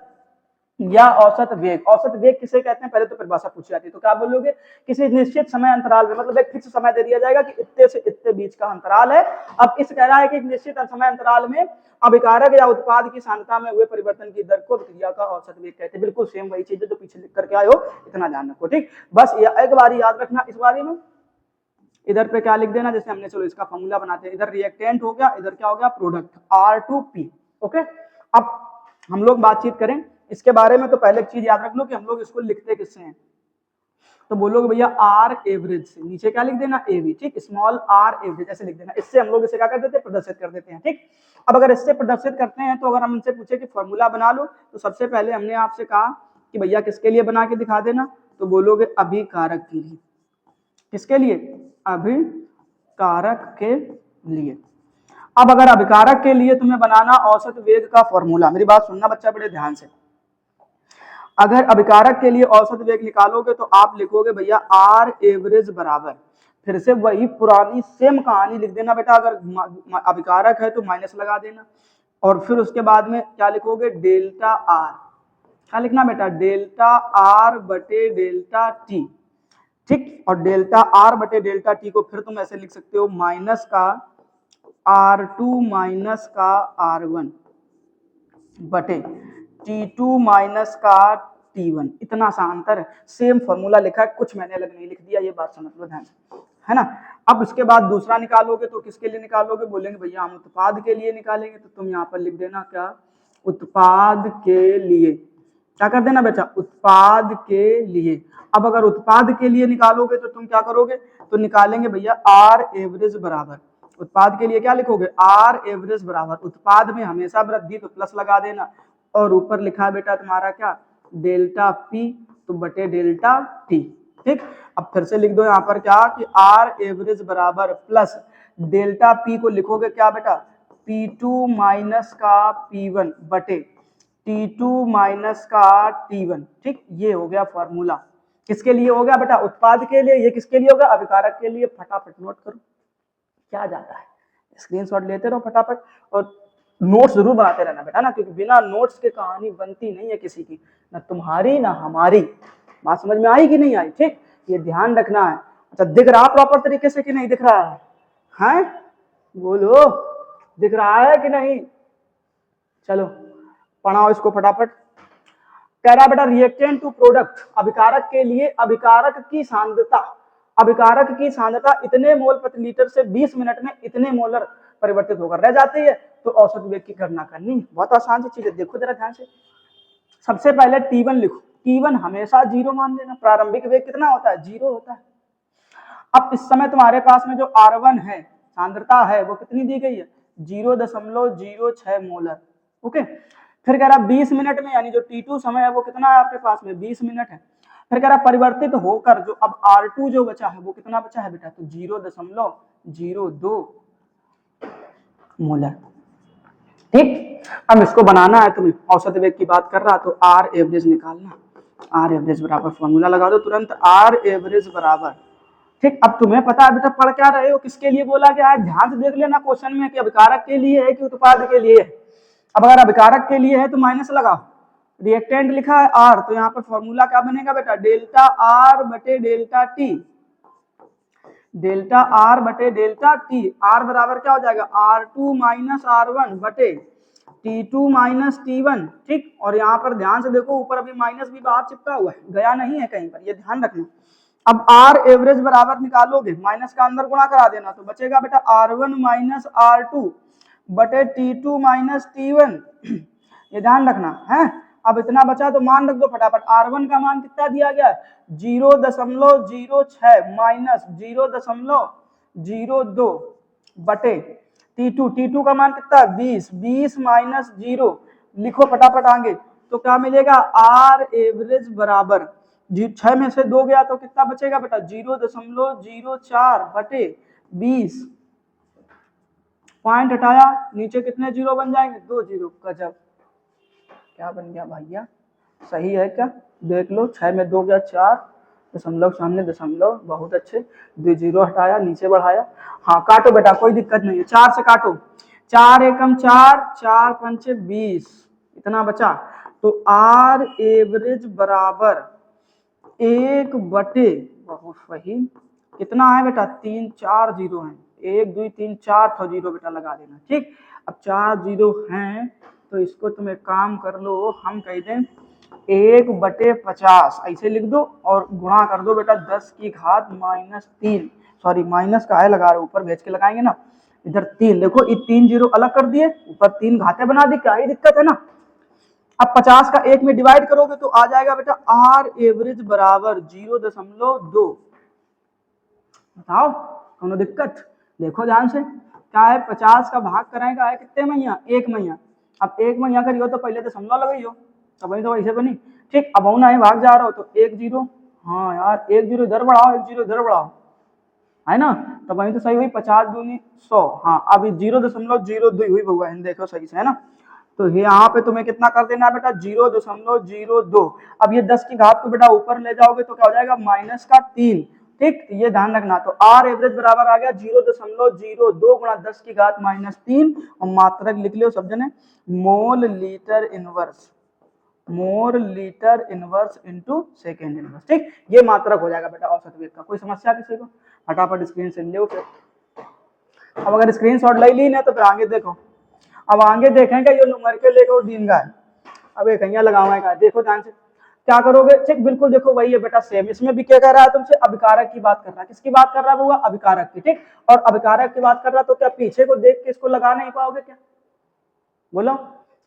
या औसत वेग। औसत वेग किसे कहते हैं, पहले तो परिभाषा पूछी जाती है, तो क्या बोलोगे, किसी निश्चित समय अंतराल में, मतलब एक फिक्स समय दे दिया जाएगा कि इतने से इतने बीच का अंतराल है। अब इस कह रहा है कि एक निश्चित समय अंतराल में अभिकारक या उत्पाद की सांद्रता में हुए परिवर्तन की दर को अभिक्रिया का औसत वेग कहते हैं। बिल्कुल सेम वही चीज है जो पीछे लिख करके आए हो, इतना ध्यान रखो। ठीक, बस ये एक बार याद रखना, इस बारे में इधर पे क्या लिख देना, जैसे हमने, चलो इसका फॉर्मूला बनाते हैं, इधर रिएक्टेंट हो गया, इधर क्या हो गया, प्रोडक्ट, R2P। ओके, अब हम लोग बातचीत करें इसके बारे में, तो पहले एक चीज याद रख लो कि हम लोग इसको लिखते किससे हैं, तो बोलोगे भैया आर एवरेज से, नीचे क्या लिख देना, एवी। ठीक, स्मॉल आर एवरेज ऐसे लिख देना, इससे हम लोग इसे क्या कर देते हैं, प्रदर्शित कर देते हैं। ठीक, अब अगर इससे प्रदर्शित करते हैं, तो अगर हम इनसे पूछे कि फॉर्मूला बना लो, तो सबसे पहले हमने आपसे कहा कि भैया किसके लिए बना के दिखा देना, तो बोलोगे अभिकारक के लिए। किसके लिए, अभिकारक के लिए। अब अगर अभिकारक के लिए तुम्हें बनाना औसत वेग का फॉर्मूला, मेरी बात सुनना बच्चा बड़े ध्यान से, अगर अभिकारक के लिए औसत वेग निकालोगे तो आप लिखोगे भैया आर एवरेज बराबर, फिर से वही पुरानी सेम कहानी लिख देना बेटा, अगर अभिकारक है तो माइनस लगा देना, और फिर उसके बाद में क्या लिखोगे, डेल्टा आर, क्या लिखना बेटा, डेल्टा आर बटे डेल्टा टी। ठीक, और डेल्टा आर बटे डेल्टा टी को फिर तुम ऐसे लिख सकते हो, माइनस का R2 माइनस का R1 बटे T2 माइनस का T1, इतना सा अंतर है, सेम फॉर्मूला लिखा है, कुछ मैंने अलग नहीं लिख दिया, ये बात समझ लो ध्यान से, है ना। अब उसके बाद दूसरा निकालोगे तो किसके लिए निकालोगे, बोलेंगे भैया हम उत्पाद के लिए निकालेंगे, तो तुम यहाँ पर लिख देना क्या, उत्पाद के लिए, क्या कर देना बेटा, उत्पाद के लिए। अब अगर उत्पाद के लिए निकालोगे तो तुम क्या करोगे, तो निकालेंगे भैया आर एवरेज बराबर, उत्पाद के लिए क्या लिखोगे, आर एवरेज बराबर, उत्पाद में हमेशा वृद्धि तो प्लस लगा देना, और ऊपर लिखा है बेटा तुम्हारा क्या, डेल्टा पी तो बटे डेल्टा टी। ठीक, अब फिर से लिख दो यहाँ पर क्या, कि आर एवरेज बराबर प्लस डेल्टा पी को लिखोगे क्या बेटा, P2 माइनस का P1 बटे T2 माइनस का T1। ठीक, ये हो गया फॉर्मूला, किसके लिए हो गया बेटा, उत्पाद के लिए। ये किसके लिए होगा, अभिकारक के लिए। फटाफट नोट करो क्या जाता है, स्क्रीनशॉट लेते रहो फटाफट, और नोट्स जरूर बनाते रहना बेटा ना, क्योंकि बिना नोट्स के कहानी बनती नहीं है किसी की, ना तुम्हारी ना हमारी। बात समझ में आई कि नहीं आई, ठीक, ये ध्यान रखना है। अच्छा, दिख रहा प्रॉपर तरीके से कि नहीं दिख रहा है, हैं बोलो, दिख रहा है कि नहीं, चलो पढ़ाओ इसको फटाफट। कह रहा बेटा रिएक्टेंट टू प्रोडक्ट, अभिकारक के लिए अभिकारक की सांद्रता, अभिकारक की सांद्रता इतने मोल प्रति लीटर से 20 मिनट में इतने मोलर परिवर्तित होकर रह जाती है, तो औसत वेग की गणना करनी, बहुत आसान सी चीज है, देखो जरा ध्यान से। सबसे पहले T1 लिखो, T1 हमेशा 0 मान लेना, प्रारंभिक वेग कितना होता है, 0 होता है। अब इस समय तुम्हारे पास में जो R1 है, सांद्रता है, वो कितनी दी गई है, 0.06 मोलर। ओके, फिर कह रहा 20 मिनट में, यानी जो T2 समय है वो कितना है आपके पास में, 20 मिनट है। फिर कह रहा परिवर्तित होकर जो अब R2 जो बचा है वो कितना बचा है बेटा, तो 0.02 मोलर। ठीक, अब इसको बनाना है तुम्हें, औसत वेग की बात कर रहा, तो आर एवरेज निकालना, आर एवरेज बराबर फॉर्मूला लगा दो तुरंत, आर एवरेज बराबर। ठीक, अब तुम्हें पता है बेटा पढ़ क्या रहे हो, किसके लिए बोला गया है, ध्यान से देख लेना क्वेश्चन में कि अभिकारक के लिए है कि उत्पाद के लिए है। अब अगर अभिकारक के लिए है तो माइनस लगाओ, रिएक्टेंट लिखा है आर, तो यहाँ पर फॉर्मूला क्या बनेगा बेटा, डेल्टा आर बटे डेल्टा टी, डेल्टा आर बटे डेल्टा टी, आर बराबर क्या हो जाएगा, R2 माइनस R1 बटे T2 माइनस T1। ठीक, और यहाँ पर ध्यान से देखो, ऊपर अभी माइनस भी बाहर चिपका हुआ है, गया नहीं है कहीं पर, ये ध्यान रखना। अब आर एवरेज बराबर निकालोगे, माइनस का अंदर गुणा करा देना, तो बचेगा बेटा R1 माइनस R2 बटे T2 माइनस T1, ये ध्यान रखना है। अब इतना बचा तो मान रख दो फटाफट, R1 का मान कितना दिया गया है, 0.06 माइनस 0.02 बटे T2 का मान कितना है 20 माइनस 0, लिखो फटाफट आगे, तो क्या मिलेगा, आर एवरेज बराबर 6 में से 2 गया तो कितना बचेगा बेटा, 0.04 बटे 20 पॉइंट हटाया, नीचे कितने जीरो बन जाएंगे, 2 जीरो। गजब, क्या बन गया भैया, सही है क्या, देख लो 6 में 2 गया 4, दशमलव सामने दशमलव, बहुत अच्छे। 2 जीरो हटाया, नीचे बढ़ाया। हाँ काटो बेटा, कोई दिक्कत नहीं है, 4 से काटो, 4 एकम 4, 4 पंचे 20, इतना बचा। तो आर एवरेज बराबर 1/, बहुत सही, कितना है बेटा, 3 4 जीरो है, 1 2 3 4 ठो जीरो बेटा लगा देना। ठीक, अब 4 जीरो हैं तो इसको तुम एक काम कर लो, हम कह दें 1/50 ऐसे लिख दो और गुणा कर दो बेटा 10 की घात -3, सॉरी माइनस का है लगा रहे, ऊपर भेज के लगाएंगे ना, इधर 3, देखो ये 3 जीरो अलग कर दिए, ऊपर 3 घातें बना दी, क्या ही दिक्कत है ना। अब 50 का 1 में डिवाइड करोगे तो आ जाएगा बेटा आर एवरेज बराबर 0.2। बताओ कोनो दिक्कत, देखो ध्यान से, क्या है 50 का भाग कराएगा है कितने महीना, 1 महीना। अब 1 महीना करियो तो पहले दशमलव लगाइयो, तभी तो वैसे बनी। ठीक, अब होना है भाग जा रहा हो तो 1 जीरो, हाँ यार 1 जीरो इधर बढ़ाओ, 1 जीरो इधर बढ़ाओ, है ना, तो वही तो सही हुई, 50 दूनी 100। हाँ अब 0.02 हुई भगवान, देखो सही से, है ना। तो यहाँ पे तुम्हें कितना कर देना है बेटा, 0.02। अब ये 10 की घात को बेटा ऊपर ले जाओगे तो क्या हो जाएगा, -3। ठीक, ये ध्यान रखना। तो आर एवरेज बराबर आ गया 0.02 गुणा 10 की घात -3, और मात्रक लिख लो सब जने, mole litre inverse, mole litre inverse into second inverse. ठीक, ये मात्रक हो जाएगा बेटा औसत वेग का। कोई समस्या किसी को, फटाफट स्क्रीन से ले फिर। अब अगर स्क्रीनशॉट ले ली ना तो फिर आगे देखो, अब आगे देखेंगे ये न्यूमेरिकल लेकर और दिन का है। अब एक यहाँ लगावा, देखो ध्यान से क्या करोगे। ठीक, बिल्कुल देखो वही है बेटा सेम, इसमें भी क्या कर रहा है तुमसे, अभिकारक की बात कर रहा है। किसकी बात कर रहा है बुआ, अभिकारक की। ठीक, और अभिकारक की बात कर रहा है तो क्या पीछे को देख के इसको लगा नहीं पाओगे क्या, बोलो,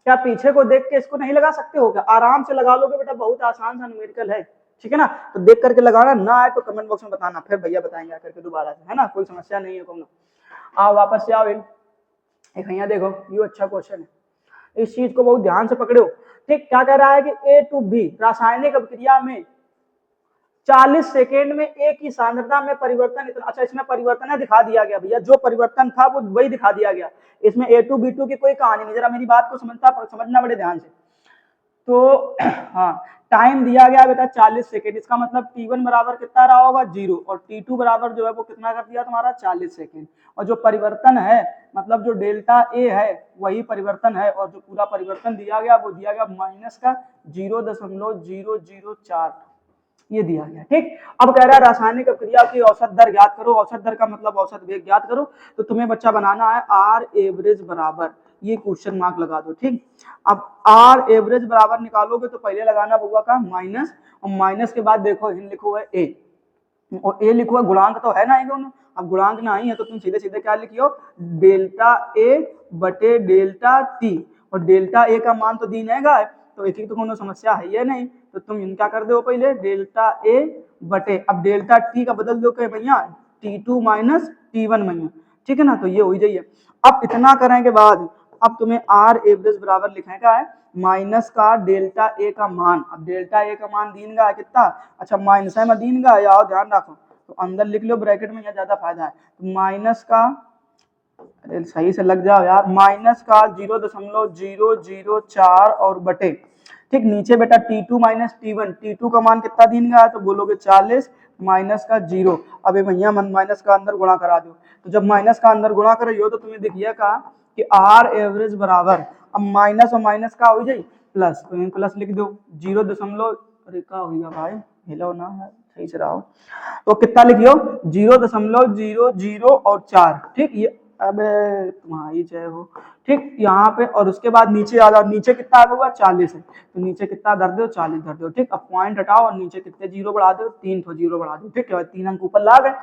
क्या पीछे को देख के इसको नहीं लगा सकते हो क्या, आराम से लगा लोगे बेटा, बहुत आसान सा न्यूमेरिकल है। ठीक है ना, तो देख करके लगाना, ना आए तो कमेंट बॉक्स में बताना, फिर भैया बताएंगे आकर के दोबारा से, है ना, कोई समस्या नहीं है। कौन आओ वापस से आओ, एक यहाँ देखो, ये अच्छा क्वेश्चन है, इस चीज को बहुत ध्यान से पकड़ो। ठीक, क्या कह रहा है कि ए टू बी रासायनिक अभिक्रिया में 40 सेकेंड में ए की सांद्रता में परिवर्तन इतना, अच्छा इसमें परिवर्तन है दिखा दिया गया भैया, जो परिवर्तन था वो वही दिखा दिया गया, इसमें ए टू बी टू की कोई कहानी नहीं। जरा मेरी बात को समझना बड़े ध्यान से। तो हाँ, टाइम दिया गया बेटा 40 सेकेंड, इसका मतलब T1 बराबर कितना रहा होगा 0, और T2 बराबर जो है वो कितना कर दिया तुम्हारा 40 सेकेंड, और जो परिवर्तन है मतलब जो डेल्टा ए है वही परिवर्तन है, और जो पूरा परिवर्तन दिया गया वो दिया गया माइनस का 0.004, ये दिया गया। ठीक, अब कह रहा है रासायनिक अभिक्रिया की औसत दर ज्ञात करो, औसत दर का मतलब औसत वेग ज्ञात करो। तो तुम्हें बच्चा बनाना है आर एवरेज बराबर, ये क्वेश्चन मार्क लगा दो। ठीक, अब आर एवरेज बराबर निकालोगे तो पहले लगाना होगा का माइनस, और माइनस के बाद देखो इन लिखो है ए, और ए लिखो है गुणांक तो है ना ये दोनों, अब गुणांक नहीं है तो तुम सीधे सीधे क्या लिखियो, डेल्टा ए बटे डेल्टा टी, और डेल्टा ए का मान तो दी नहीं है तो एक ही तो कोनो समस्या है ये नहीं, तो तुम इनका कर दो पहले डेल्टा ए बटे, अब डेल्टा टी का बदल दो क्या भैया, T2 माइनस T1 भैया। ठीक है ना, तो ये हो जाइए। अब इतना करने के बाद अब तुम्हें आर एवरेज बराबर लिखने का है माइनस का डेल्टा ए का मान, अब डेल्टा ए का मान दीन का है कितना, अच्छा माइनस है में दीन का है, आओ ध्यान रखो, तो अंदर लिख लो ब्रैकेट में, यह ज्यादा फायदा है। तो माइनस का, अरे सही से लग जाओ यार, माइनस का 0.004 और बटे, ठीक, नीचे बेटा T2 माइनस T1, T2 का मान कितना दिन का है तो बोलोगे 40 माइनस का 0, अब भैया माइनस का अंदर गुणा करा दो, तो जब माइनस का अंदर गुणा करो तो तुम्हें दिखिए का कि आर एवरेज बराबर, अब माइनस और माइनस का हो जाए प्लस, तो प्लस लिख दो 0. अरे का होगा भाई, हिलो ना है, सही से रहो, तो कितना लिखियो 0.00 और 4। ठीक, ये अब तुम्हारी जय हो। ठीक, यहाँ पे और उसके बाद नीचे आ जाओ, नीचे कितना आएगा 40 है, तो नीचे कितना धर दो 40 धर दो। ठीक, अब पॉइंट हटाओ और नीचे कितने जीरो बढ़ा दो, 3 तो जीरो बढ़ा दो। ठीक है, 3 अंक ऊपर ला गए।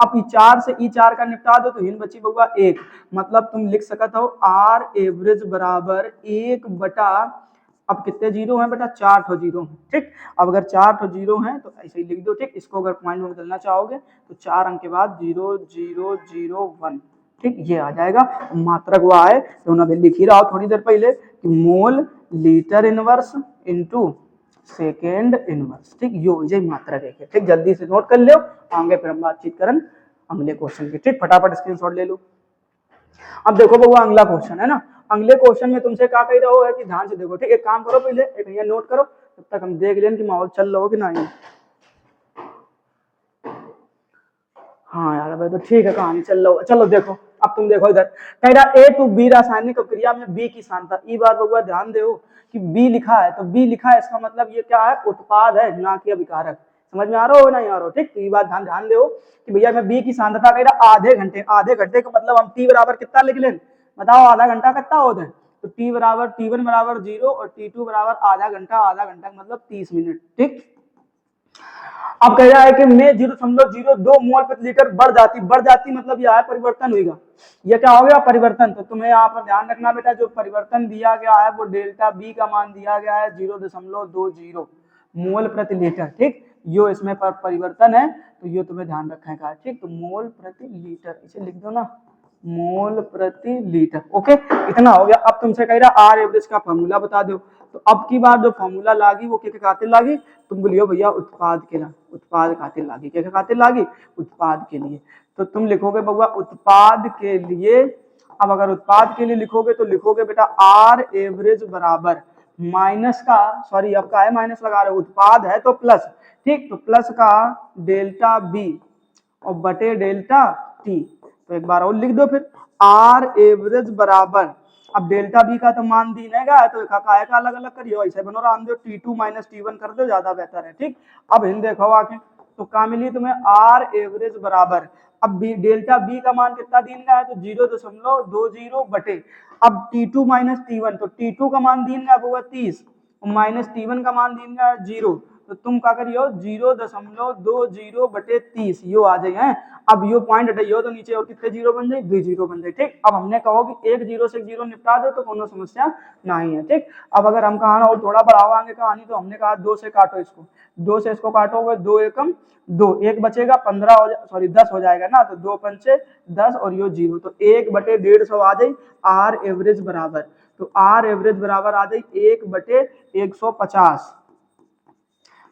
अब E4 से E4 का निपटा दो तो हिन बची बउआ 1, मतलब तुम लिख सकते हो आर एवरेज बराबर 1 बटा, अब कितने जीरो हैं बेटा 4 तो जीरो हैं। ठीक, अब अगर 4 तो जीरो हैं तो ऐसे ही लिख दो। ठीक, इसको अगर पॉइंट में बदलना चाहोगे तो 4 अंक के बाद 0.001, ठीक, ये आ जाएगा। मात्रक वो आए तो उन्होंने लिख ही रहा हो थोड़ी देर पहले कि mole litre inverse into second inverse. ठीक, यो ये मात्रक है। ठीक, जल्दी से नोट कर लो, आगे फिर हम बातचीत करें अगले क्वेश्चन की। ठीक, फटाफट स्क्रीनशॉट ले लो। अब देखो बउआ अगला क्वेश्चन है ना, अगले क्वेश्चन में तुमसे क्या कह रहा हो है कि ध्यान से देखो, ठीक, एक काम करो पहले एक यहाँ नोट करो, तब तक हम देख लें कि माहौल चल रहा हो कि नहीं। हाँ यार भाई तो ठीक है, कहानी चल रहा हो, चलो देखो अब तुम देखो इधर कह रहा ए टू बी रासायनिक क्रिया में बी की सांद्रता, ई बार बउआ ध्यान दो कि बी लिखा है, तो बी लिखा है इसका मतलब ये क्या है, उत्पाद है ना कि अभिकारक। समझ में आ रहा हो नहीं आ रहा हो, ठीक, तो ये बात ध्यान दो कि भैया मैं बी की सांद्रता कह रहा आधे घंटे, आधे घंटे का मतलब हम टी बराबर कितना लिख लें, बताओ आधा घंटा कितना होता है, तो टी बराबर टी1 बराबर 0 और टी2 बराबर आधा घंटा, आधा घंटा मतलब 30 मिनट, ठीक। अब कह रहा है कि में 0.02 मोल प्रति लीटर बढ़ जाती मतलब यह है परिवर्तन होगा, ये क्या हो गया परिवर्तन। तो तुम्हें यहाँ पर ध्यान रखना बेटा, जो परिवर्तन दिया गया है वो डेल्टा बी का मान दिया गया है 0.20 मोल प्रति लीटर, ठीक, यो इसमें पर परिवर्तन है, तो ये तुम्हें ध्यान रखना है, ठीक, तो मोल प्रति लीटर इसे लिख दो ना, मोल प्रति लीटर, ओके, इतना हो गया। अब तुमसे कह रहा आर एवरेज का फॉर्मूला बता दो, तो अब की बार जो फॉर्मूला लागी वो क्या खातिर लागी, तुम बोलियो भैया उत्पाद के लिए, उत्पाद खातिर लागी, क्या खातिर लागी, उत्पाद के लिए, तो तुम लिखोगे बउआ उत्पाद के लिए। अब अगर उत्पाद के लिए लिखोगे तो लिखोगे बेटा आर एवरेज बराबर माइनस का, सॉरी अब का है माइनस लगा रहे हो, उत्पाद है तो प्लस, ठीक, तो प्लस का डेल्टा बी और बटे डेल्टा टी, तो एक बार और लिख दो फिर आर एवरेज बराबर, अब डेल्टा बी का तो मान दी है तो का अलग अलग करियो, ऐसे बनो रहा दो T2 माइनस T1 कर दो, ज्यादा बेहतर है, ठीक। अब हिंद देखो आके तो का मिली तुम्हें आर एवरेज बराबर, अब डेल्टा बी का मान कितना दीन का है, तो 0.20 बटे, अब T2 माइनस T1, तो T2 का मान दीन का वो 30 माइनस T1 का मान दीन का 0, तो तुम क्या करियो 0.20 बटे 30 यो आ जाए हैं। अब यो पॉइंट हटाइयो तो नीचे और कितने जीरो बन जाए, 2 जीरो बन जाए, ठीक। अब हमने कहो कि एक जीरो से जीरो निपटा दो तो कोनो समस्या नहीं है, ठीक। अब अगर हम कहा और थोड़ा बढ़ावाएंगे कहानी, तो हमने कहा 2 से काटो इसको, 2 से इसको काटोगे 2 एकम 2, एक बचेगा 15 हो सॉरी 10 हो जाएगा ना, तो 2 पंचे 10 और यो जीरो, तो 1 बटे 150 आ जाए आर एवरेज बराबर, तो आर एवरेज बराबर आ जाए 1 बटे 150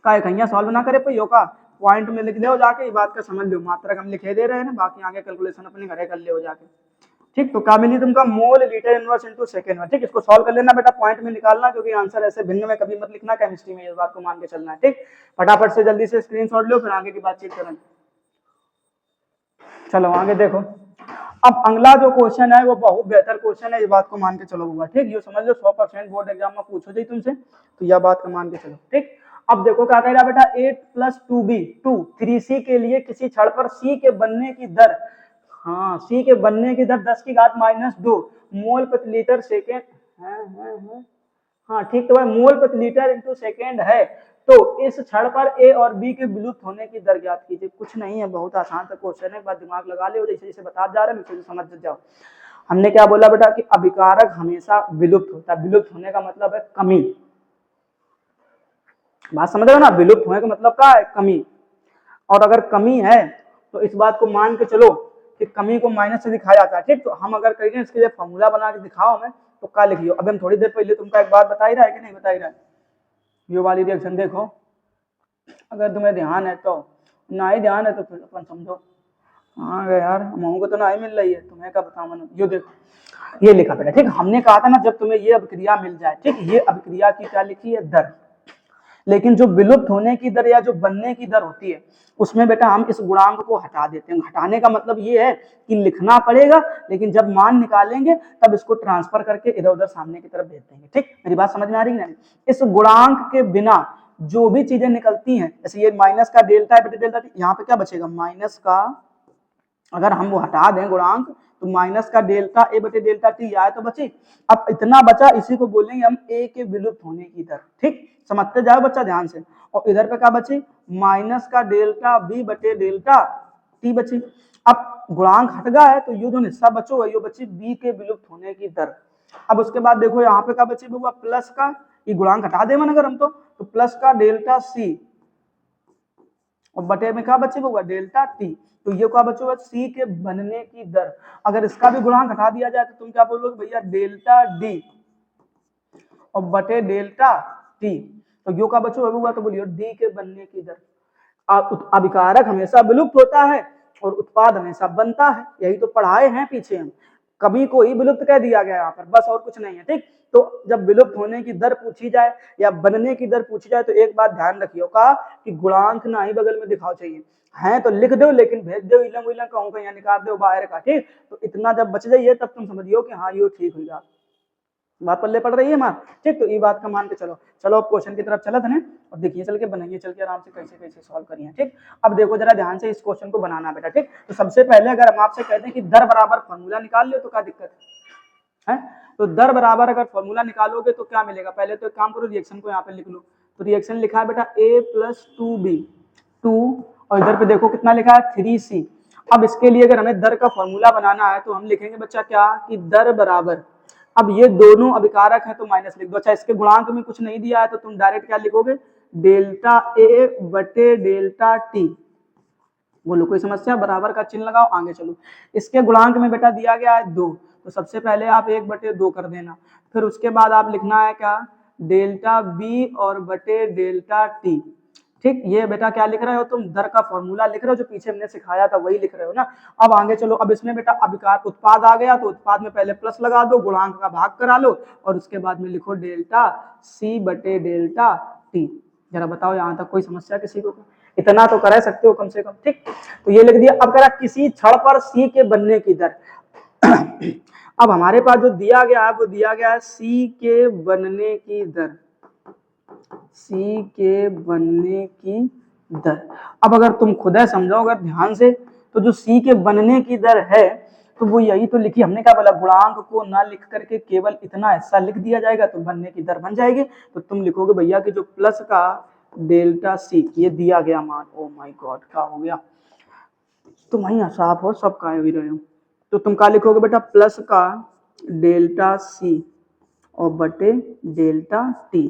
का, एक सॉल्व ना करे पे का पॉइंट में लिख दो जाके, ये बात का समझ लो, मात्रक हम लिखे दे रहे हैं ना, बाकी आगे कैलकुलेशन अपने घरे कर ले हो जाके, ठीक। तो क्या मिली तुमका mole litre inverse into second में, ठीक, इसको सॉल्व कर लेना बेटा, पॉइंट में निकालना, क्योंकि आंसर ऐसे भिन्न में कभी मत लिखना, केमिस्ट्री में इस बात को मान के चलना है, ठीक। फटाफट से जल्दी से स्क्रीनशॉट लो, फिर आगे की बातचीत करें। चलो आगे देखो, अब अगला जो क्वेश्चन है वो बहुत बेहतर क्वेश्चन है, इस बात को मान के चलो होगा, ठीक, ये समझ लो 100% बोर्ड एग्जाम में पूछो जाए तुमसे, तो यह बात को मान के चलो, ठीक। अब देखो क्या कह रहा बेटा 8 + 2b 2 3c के लिए किसी छड़ पर c के बनने की दर, हाँ c के बनने की दर 10 की घात -2 मोल प्रति लीटर सेकेंड है, हाँ ठीक, तो भाई मोल प्रति लीटर इंटू सेकेंड है, तो इस क्षण पर ए और बी के विलुप्त होने की दर ज्ञात कीजिए। कुछ नहीं है, बहुत आसान सा क्वेश्चन है, एक बार दिमाग लगा ले, जैसे जैसे बता जा रहे हैं समझ जाओ। हमने क्या बोला बेटा कि अभिकारक हमेशा विलुप्त होता है, विलुप्त होने का मतलब है कमी, बात समझ रहे हो ना, विलुप्त होने का मतलब क्या है, कमी, और अगर कमी है तो इस बात को मान के चलो कि कमी को माइनस से दिखाया जाता है, ठीक। तो हम अगर कहेंगे इसके लिए फॉर्मूला बना के दिखाओ हमें, तो क्या लिखियो, अब हम थोड़ी देर पहले तुमको एक बात बता ही रहा है कि नहीं बता ही रहा है, ये वाली रिएक्शन देखो, अगर तुम्हें ध्यान है तो, ना ही ध्यान है तो फिर अपन समझो, हाँ यार हम को तो ना ही मिल रही है, तुम्हें क्या बताऊं, ये देखो ये लिखा बेटा, ठीक, हमने कहा था ना जब तुम्हें ये अभिक्रिया मिल जाए, ठीक, ये अभिक्रिया की क्या लिखी है, दर, लेकिन जो विलुप्त होने की दर या जो बनने की दर होती है उसमें बेटा हम इस गुणांक को हटा देते हैं, हटाने का मतलब ये है कि लिखना पड़ेगा, लेकिन जब मान निकालेंगे तब इसको ट्रांसफर करके इधर उधर सामने की तरफ भेज देंगे, ठीक, मेरी बात समझ में आ रही है। इस गुणांक के बिना जो भी चीजें निकलती हैं, जैसे ये माइनस का डेल्टा है, डेल्टा यहाँ पे क्या बचेगा, माइनस का, अगर हम वो हटा दें गुणांक तो माइनस का डेल्टा ए बटे डेल्टा टी आए तो बचे, अब इतना बचा, इसी को बोलेंगे हम ए के विलुप्त होने की दर, ठीक, समझते जाओ बच्चा ध्यान से, और इधर पे क्या बची, माइनस का डेल्टा बी बटे डेल्टा टी बची। अब गुणांक हट गया है तो ये जो हिस्सा बचो है ये बची बी के विलुप्त होने की दर। अब उसके बाद देखो यहाँ पे क्या बची बउआ, प्लस का, ये गुणांक हटा दे मन अगर हम तो प्लस का डेल्टा सी और बटे में क्या बचे बउआ, डेल्टा टी, तो ये क्या बचोगा, सी के बनने की दर। अगर इसका भी गुणांक हटा दिया जाए तो तुम क्या बोलोगे भैया, डेल्टा डी और बटे डेल्टा टी, तो यो का बचो हुआ तो बोलियो डी के बनने की दर। अभिकारक हमेशा विलुप्त होता है और उत्पाद हमेशा बनता है, यही तो पढ़ाए हैं पीछे हम, कमी को ही विलुप्त कह दिया गया यहाँ पर, बस और कुछ नहीं है। ठीक, तो जब विलुप्त होने की दर पूछी जाए या बनने की दर पूछी जाए तो एक बात ध्यान रखियो का कि गुणांक ना ही बगल में दिखाओ चाहिए, है तो लिख दो लेकिन भेज दो इलंग उलंग कहूँ का यहाँ निकाल दो बाहर का। ठीक, तो इतना जब बच जाइए तब तुम समझियो कि हाँ ये ठीक होगा, बात पल्ले पड़ रही है मार। ठीक, तो ये बात का मान के चलो। चलो अब क्वेश्चन की तरफ चलत है और देखिए चल के बनाइए, चल के आराम से कैसे कैसे सॉल्व करिए। ठीक, अब देखो जरा ध्यान से इस क्वेश्चन को बनाना बेटा। ठीक, तो सबसे पहले अगर हम आपसे कहते हैं कि दर बराबर फॉर्मूला निकाल लो तो क्या दिक्कत है? तो दर बराबर अगर फॉर्मूला निकालोगे तो क्या मिलेगा? पहले तो एक काम करो, रिएक्शन को यहाँ पे लिख लो। तो रिएक्शन लिखा है बेटा a + 2b 2 और इधर पे देखो कितना लिखा है 3c। अब इसके लिए अगर हमें दर का फॉर्मूला बनाना है तो हम लिखेंगे बच्चा क्या कि दर बराबर, अब ये दोनों अभिकारक है तो माइनस लिख दो। अच्छा इसके गुणांक में कुछ नहीं दिया है तो तुम डायरेक्ट क्या लिखोगे, डेल्टा a बटे डेल्टा t। बोलो कोई समस्या? बराबर का चिन्ह लगाओ, आगे चलो। इसके गुणांक में बेटा दिया गया है 2, तो सबसे पहले आप 1/2 कर देना। फिर उसके बाद आप लिखना है क्या, डेल्टा b और बटे डेल्टा t। ठीक, ये बेटा क्या लिख रहे हो तुम, दर का फॉर्मूला लिख रहे हो, जो पीछे हमने सिखाया था वही लिख रहे हो ना। अब आगे चलो, अब इसमें बेटा अभिकार उत्पाद आ गया तो उत्पाद में पहले प्लस लगा दो, गुणांक का भाग करा लो और उसके बाद में लिखो डेल्टा c बटे डेल्टा t। जरा बताओ यहाँ तक कोई समस्या किसी को? इतना तो कर सकते हो कम से कम। ठीक, तो ये लिख दिया। अब करा किसी छड़ पर सी के बनने की दर। अब हमारे पास जो दिया गया है वो दिया गया है सी के बनने की दर, सी के बनने की दर। अब अगर तुम खुद है समझो अगर ध्यान से, तो जो सी के बनने की दर है तो वो यही तो लिखी हमने, क्या बोला, गुणांक को ना लिख करके केवल इतना हिस्सा लिख दिया जाएगा तो बनने की दर बन जाएगी। तो तुम लिखोगे भैया कि जो प्लस का डेल्टा सी ये दिया गया मान, ओ माय गॉड क्या हो गया, तुम वही साफ हो सब काय भी रहे हो, तो तुम क्या लिखोगे बेटा, प्लस का डेल्टा सी और बटे डेल्टा टी।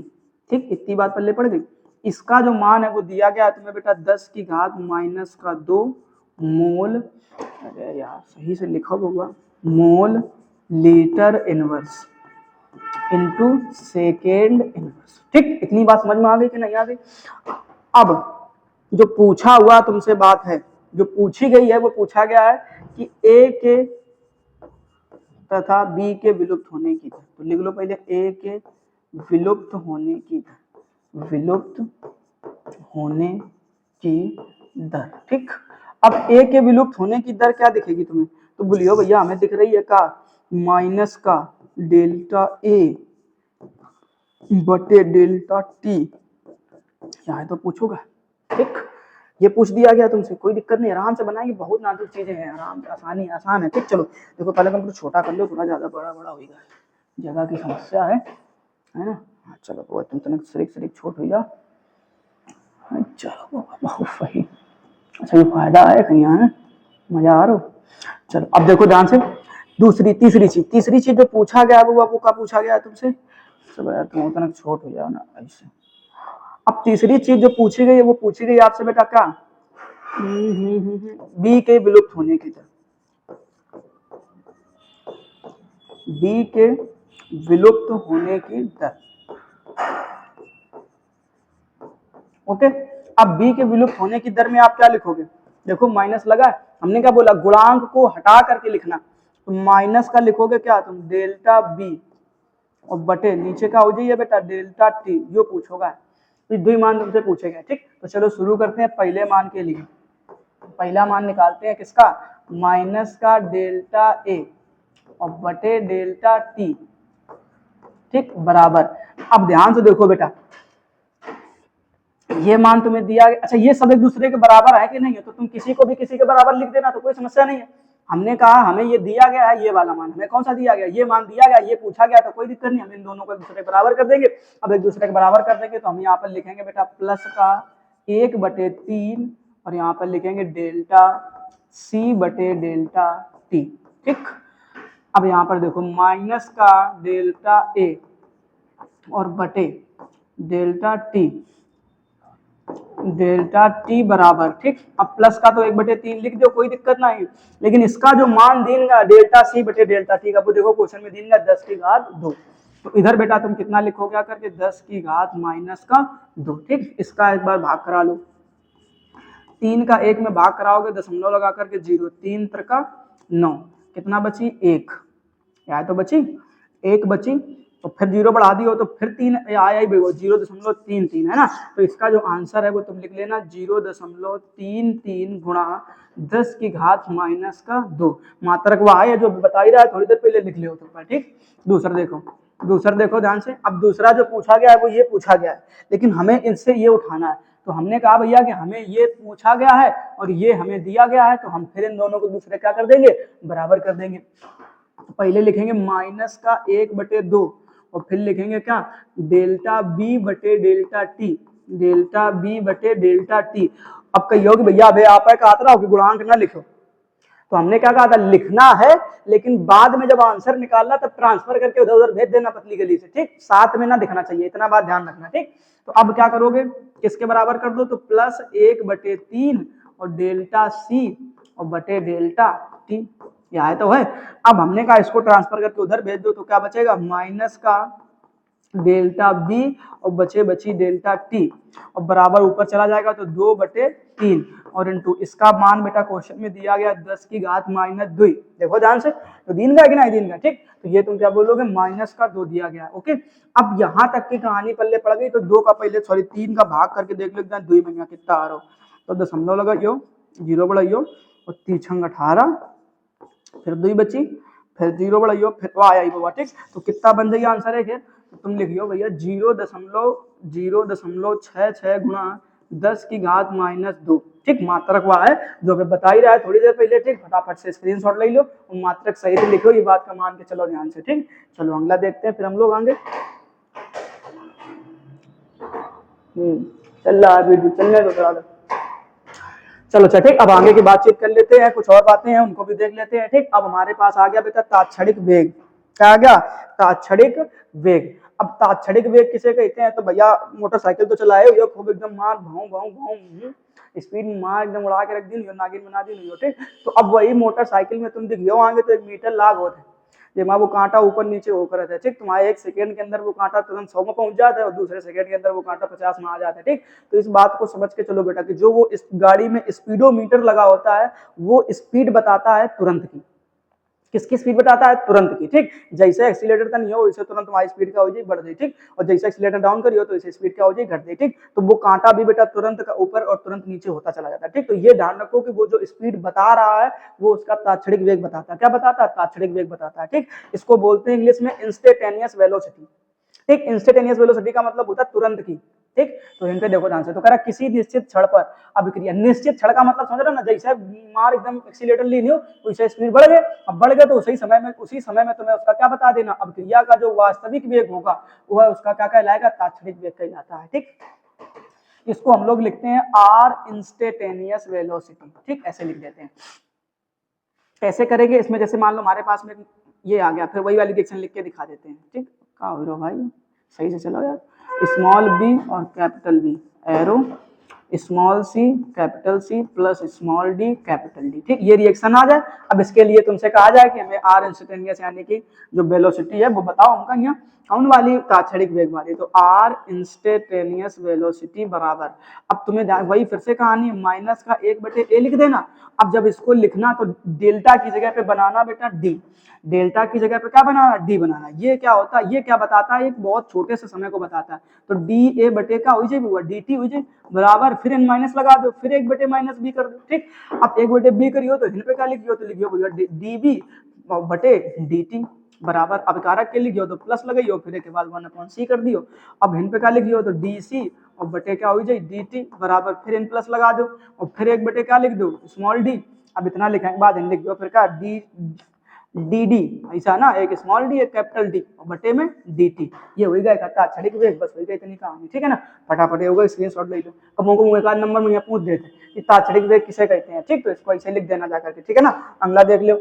ठीक, इतनी बात पल्ले पड़ गई। इसका जो मान है वो दिया गया है तुम्हें बेटा 10⁻⁻2 मोल, अरे यार सही से लिखा होगा, mole litre inverse into second inverse. ठीक, इतनी बात समझ में आ गई कि नहीं आ गई? अब जो पूछा हुआ तुमसे बात है, जो पूछी गई है वो पूछा गया है कि ए के तथा बी के विलुप्त होने की दर। तो लिख लो पहले ए के विलुप्त होने की दर, विलुप्त होने की दर। ठीक, अब ए के विलुप्त होने की दर क्या दिखेगी तुम्हें? तो बोलियो भैया हमें दिख रही है का माइनस का डेल्टा ए बटे डेल्टा टी, यहाँ तो पूछोगा। ठीक, ये पूछ दिया गया तुमसे, कोई दिक्कत नहीं, आराम से बनाएंगे, बहुत नाजुक चीजें हैं, आराम से, आसान है। ठीक, चलो देखो पहले तुम छोटा कर लो, थोड़ा ज्यादा बड़ा होगा, जगह की समस्या है ना। हाँ चलो वो तुम तनिक सरीक छोट हो जा, चलो बहुत सही। अच्छा ये फायदा है कहीं, है मजा आ रहा हो। चलो अब देखो ध्यान से, तीसरी चीज जो पूछा गया वो क्या पूछा गया तुमसे, सब यार तुम तनिक छोट हो जाओ ना ऐसे। अब तीसरी चीज जो पूछी गई है वो पूछी गई आपसे बेटा क्या, बी के विलुप्त होने की दर, बी के विलुप्त होने की दर। ओके, अब बी के विलुप्त होने की दर में आप क्या लिखोगे, देखो माइनस लगा है, हमने क्या बोला गुणांक को हटा करके लिखना, तो माइनस का लिखोगे क्या तुम, डेल्टा बी और बटे नीचे का हो जाइए बेटा डेल्टा टी, जो पूछोगा तो दो ही मान तुमसे पूछेगा। ठीक, तो चलो शुरू करते हैं पहले मान के लिए। पहला मान निकालते हैं किसका, माइनस का डेल्टा ए और बटे डेल्टा टी। ठीक, बराबर, अब ध्यान से देखो बेटा ये मान तुम्हें दिया गया। अच्छा ये सब एक दूसरे के बराबर है कि नहीं है, तो तुम किसी को भी किसी के बराबर लिख देना तो कोई समस्या नहीं है। हमने कहा हमें ये दिया गया है, ये वाला मान हमें कौन सा दिया गया, ये मान दिया गया, ये पूछा गया, तो कोई दिक्कत नहीं, हम इन दोनों को एक दूसरे के बराबर कर देंगे। अब एक दूसरे के बराबर कर देंगे तो हम यहाँ पर लिखेंगे बेटा प्लस का 1/3 और यहाँ पर लिखेंगे डेल्टा सी बटे डेल्टा टी। ठीक, अब यहाँ पर देखो माइनस का डेल्टा ए और बटे डेल्टा टी, डेल्टा टी बराबर। ठीक, अब प्लस का तो 1/3 लिख दो, कोई दिक्कत नहीं, लेकिन इसका जो मान देगा डेल्टा सी बटे डेल्टा टी का, वो देखो क्वेश्चन में देगा 10⁻²। तो इधर बेटा तुम कितना लिखोगे आकर के 10⁻²। ठीक, इसका एक बार भाग करा लो, 3 का 1 में भाग कराओगे, दशमलव लगा करके 0, 3 × 9, कितना बची 1। यहाँ तो बची, एक बची, तो फिर 0 बढ़ा दियो तो फिर 3 आया ही 0.33 है ना। तो इसका जो आंसर है वो तुम लिख लेना 0.33 गुणा 10 की घात -2। मात्रक वो आए जो बता ही रहा है, थोड़ी देर पहले लिख लियो तुम, ठीक। दूसरा देखो ध्यान से। अब दूसरा जो पूछा गया है वो ये पूछा गया है, लेकिन हमें इनसे ये उठाना है। तो हमने कहा भैया कि हमें ये पूछा गया है और ये हमें दिया गया है, तो हम फिर इन दोनों को दूसरे क्या कर देंगे, बराबर कर देंगे। तो पहले लिखेंगे -1/2 और फिर लिखेंगे क्या, डेल्टा बी बटे डेल्टा टी, डेल्टा बी बटे डेल्टा टी। अब कहियो कि भैया अबे आप कहा था कि गुणांक ना लिखो, तो हमने क्या कहा था, लिखना है, लेकिन बाद में जब आंसर निकालना तब ट्रांसफर करके उधर उधर भेज देना पतली गली से, ठीक। साथ में ना दिखना चाहिए, इतना बात ध्यान रखना, ठीक। तो अब क्या करोगे, किसके बराबर कर दो, तो +1/3 और डेल्टा सी और बटे डेल्टा टी, यह तो है। अब हमने कहा इसको ट्रांसफर करके उधर भेज दो, तो क्या बचेगा, माइनस का डेल्टा बी और बची डेल्टा टी और बराबर ऊपर चला जाएगा तो 2/3 और इंटू इसका मान बेटा क्वेश्चन में दिया गया 10 की घात -2। देखो ध्यान से, तो दिन का कि नहीं दिन का, ठीक। तो ये तुम क्या बोलोगे, -2 दिया गया, ओके। अब यहाँ तक की कहानी पल्ले पड़ गई, तो 2 का पहले 3 का भाग करके देख लो 2 में कितना आ रहा हो, तो दशमलव लगाइयो, 0 बढ़ाइयो और 3 18, फिर 2 बची, फिर 0 बढ़ाइयो, फिर वो आया ही हुआ, ठीक। तो कितना बन जाएगा आंसर है, तो तुम लिखियो भैया 0.66 गुणा 10 की घात -2, ठीक। मात्रक वह है जो हमें बता ही रहा है थोड़ी देर पहले, ठीक। फटाफट से स्क्रीनशॉट ले लो और मात्रक सही से लिखो, ये बात का मान के चलो ध्यान से, ठीक। चलो अगला देखते हैं, फिर हम लोग आगे चल रहा है वीडियो, चलने दो थोड़ा। चलो अच्छा, ठीक। अब आगे की बातचीत कर लेते हैं, कुछ और बातें हैं उनको भी देख लेते हैं, ठीक। अब हमारे पास आ गया बेटा तात्क्षणिक वेग, क्या आ गया, तात्क्षणिक वेग। अब तात्क्षणिक वेग किसे कहते हैं, तो भैया मोटरसाइकिल तो चलाए हो खूब एकदम मार भाव भाव भाव स्पीड में मार एकदम उड़ा के रख दी, नागिन बना दी, ठीक। तो अब वही मोटरसाइकिल में तुम दिखियो आगे तो 1 मीटर लाग होते हैं, जेमा वो कांटा ऊपर नीचे होकर रहता है, ठीक। तुम्हारे 1 सेकंड के अंदर वो कांटा तुरंत 100 में पहुंच जाता है और दूसरे सेकंड के अंदर वो कांटा 50 में आ जाता है, ठीक। तो इस बात को समझ के चलो बेटा कि जो वो इस गाड़ी में स्पीडोमीटर लगा होता है वो स्पीड बताता है तुरंत की, किसकी स्पीड बताता है, तुरंत की, ठीक। जैसे एक्सीलेटर का नहीं हो वैसे तुरंत तुम्हारी स्पीड क्या हो जाए, बढ़ जाए, ठीक। और जैसे एक्सीलेटर डाउन करियो तो इसे स्पीड क्या हो जाए, घट जाए, ठीक। तो वो कांटा भी बेटा तुरंत का ऊपर और तुरंत नीचे होता चला जाता है, ठीक। तो ये ध्यान रखो कि वो जो स्पीड बता रहा है वो उसका तात्क्षणिक वेग बताता है, क्या बताता है, तात्क्षणिक वेग बताता है, ठीक। इसको बोलते हैं इंग्लिश में इंस्टेंटेनियस वेलोसिटी, ठीक। इंस्टेंटेनियस वेलोसिटी का मतलब होता है तुरंत की, ठीक। तो इन पे देखो ध्यान से, तो कह रहा किसी निश्चित क्षण पर अभिक्रिया, निश्चित क्षण का मतलब समझ रहे हो ना, जैसे मार एकदम एक्सीलेटर ली हो वैसे स्पीड बढ़ गए, अब बढ़ गए तो उसी समय में तुम्हें उसका क्या बता देना, अभिक्रिया का जो वास्तविक वेग होगा वह उसका क्या कहलाएगा, तात्क्षणिक वेग कहलाता है, ठीक। इसको हम लोग लिखते हैं आर इंस्टेंटेनियस वेलोसिटी, ठीक, ऐसे लिख देते हैं। कैसे करेंगे इसमें, जैसे मान लो हमारे पास में ये आ गया, फिर वही वाली रिएक्शन लिख के दिखा देते हैं, ठीक। क्या हो रहा भाई, सही से चलो यार, स्मॉल बी और capital B, arrow small C capital C plus small D capital D, ठीक। ये रिएक्शन आ जाए। अब इसके लिए तुमसे कहा जाए कि हमें आर इंस्टेंटेनियस यानी कि जो वेलोसिटी है वो बताओ हमका, यहाँ कौन वाली, तात्क्षणिक वेग वाली, तो आर इंस्टेंटेनियस वेलोसिटी बराबर, अब तुम्हें वही फिर से कहानी है, माइनस का 1/a लिख देना। अब जब इसको लिखना तो डेल्टा की जगह पे बनाना बेटा डी, डेल्टा की जगह पे क्या बनाना, डी बनाना। ये क्या होता है, ये क्या बताता है, एक बहुत छोटे से समय को बताता है, तो डी ए बटे का हो जाए डी टी हो जाए बराबर, फिर इन माइनस लगा दो, फिर 1/-b कर दो, ठीक। अब 1/b करियो तो इन पे क्या लिखियो, तो लिखियो भैया डी बी बटे डी टी बराबर, अब कारक के लिखियो तो प्लस लगाइयो, फिर के बाद 1/c कर दियो। अब इन पे क्या लिखियो, तो डी सी और बटे क्या हो जाए डी टी बराबर, फिर इन प्लस लगा दो और फिर 1/, क्या लिख दो, स्मॉल डी। अब इतना लिखने के बाद इन लिख दो फिर क्या, डी डी डी, ऐसा ना, एक स्मॉल डी एक कैपिटल डी और बटे में डी टी, ये हो गया तात्क्षणिक वेग, बस हो गया इतनी कहानी, ठीक है ना। फटाफट होगा, स्क्रीनशॉट ले लो। अब हमको एक आध नंबर में पूछ देते कि तात्क्षणिक वेग किसे कहते हैं, ठीक। तो इसको ऐसे लिख देना जाकर के, ठीक है ना। अगला देख लो,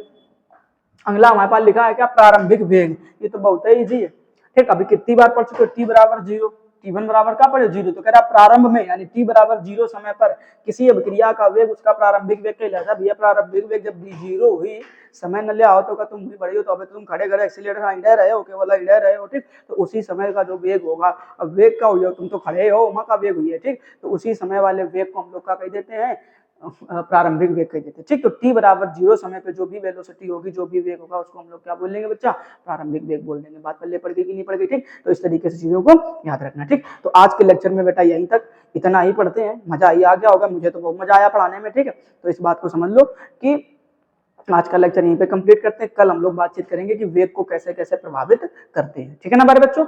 अगला हमारे पास लिखा है क्या, प्रारंभिक वेग, ये तो बहुत ही इजी है, ठीक। अभी कितनी बार पढ़ चुके हो, टी बराबर 0, t1 बराबर क्या पड़े 0, तो कह रहा प्रारंभ में यानी t बराबर 0 समय पर किसी अभिक्रिया का वेग उसका प्रारंभिक वेग कहलाता है। भैया प्रारंभिक वेग जब 0 हुई, समय न ले आओ तो का तुम भी बड़ी हो, तो अभी तुम खड़े खड़े एक्सीलरेटर हिंडे रहे हो, केवल हिंडे रहे हो, ठीक। तो उसी समय का जो वेग होगा, अब वेग का हुई, तुम तो खड़े हो, वहां का वेग हुई है, ठीक। तो उसी समय वाले वेग को हम लोग का कह देते हैं प्रारंभिक वेग कह देते हैं। ठीक, तो t बराबर 0 समय पे जो भी वेलोसिटी होगी, जो भी वेग होगा, उसको हम लोग क्या बोल देंगे बच्चा, प्रारंभिक वेग बोल देंगे। बात पल्ले पड़ गई कि नहीं पड़ गई? ठीक, तो इस तरीके से चीजों को याद रखना। ठीक, तो आज के लेक्चर में बेटा यहीं तक, इतना ही पढ़ते हैं। मजा ही आ गया होगा, मुझे तो बहुत मजा आया पढ़ाने में। ठीक है, तो इस बात को समझ लो कि आज का लेक्चर यहीं पे कंप्लीट करते हैं। कल हम लोग बातचीत करेंगे कि वेग को कैसे कैसे प्रभावित करते हैं। ठीक है ना मेरे बच्चों?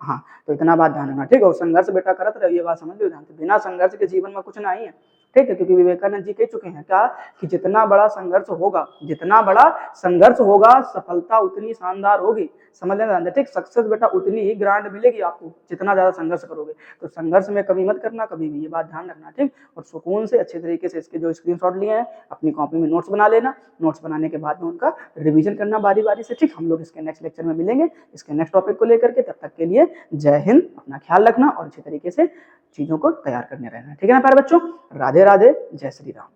हाँ, तो इतना बात ध्यान रखना। ठीक है, और संघर्ष बेटा करत रहो, ये बात समझ लो ध्यान से। बिना संघर्ष के जीवन में कुछ नहीं है। ठीक है, क्योंकि विवेकानंद जी कह चुके हैं क्या कि जितना बड़ा संघर्ष होगा, जितना बड़ा संघर्ष होगा, सफलता उतनी शानदार होगी। समझ लेना, ठीक, सक्सेस बेटा उतनी ही ग्रांड मिलेगी आपको जितना ज्यादा संघर्ष करोगे। तो संघर्ष में कमी मत करना कभी भी, ये बात ध्यान रखना। ठीक, और सुकून से अच्छे तरीके से इसके जो स्क्रीनशॉट लिए हैं अपनी कॉपी में नोट्स बना लेना। नोट्स बनाने के बाद में उनका रिवीजन करना बारी बारी से। ठीक, हम लोग इसके नेक्स्ट लेक्चर में मिलेंगे इसके नेक्स्ट टॉपिक को लेकर के। तब तक के लिए जय हिंद, अपना ख्याल रखना और अच्छे तरीके से चीजों को तैयार करने रहना। ठीक है ना प्यारे बच्चों? राधे राधे, जय श्री राम।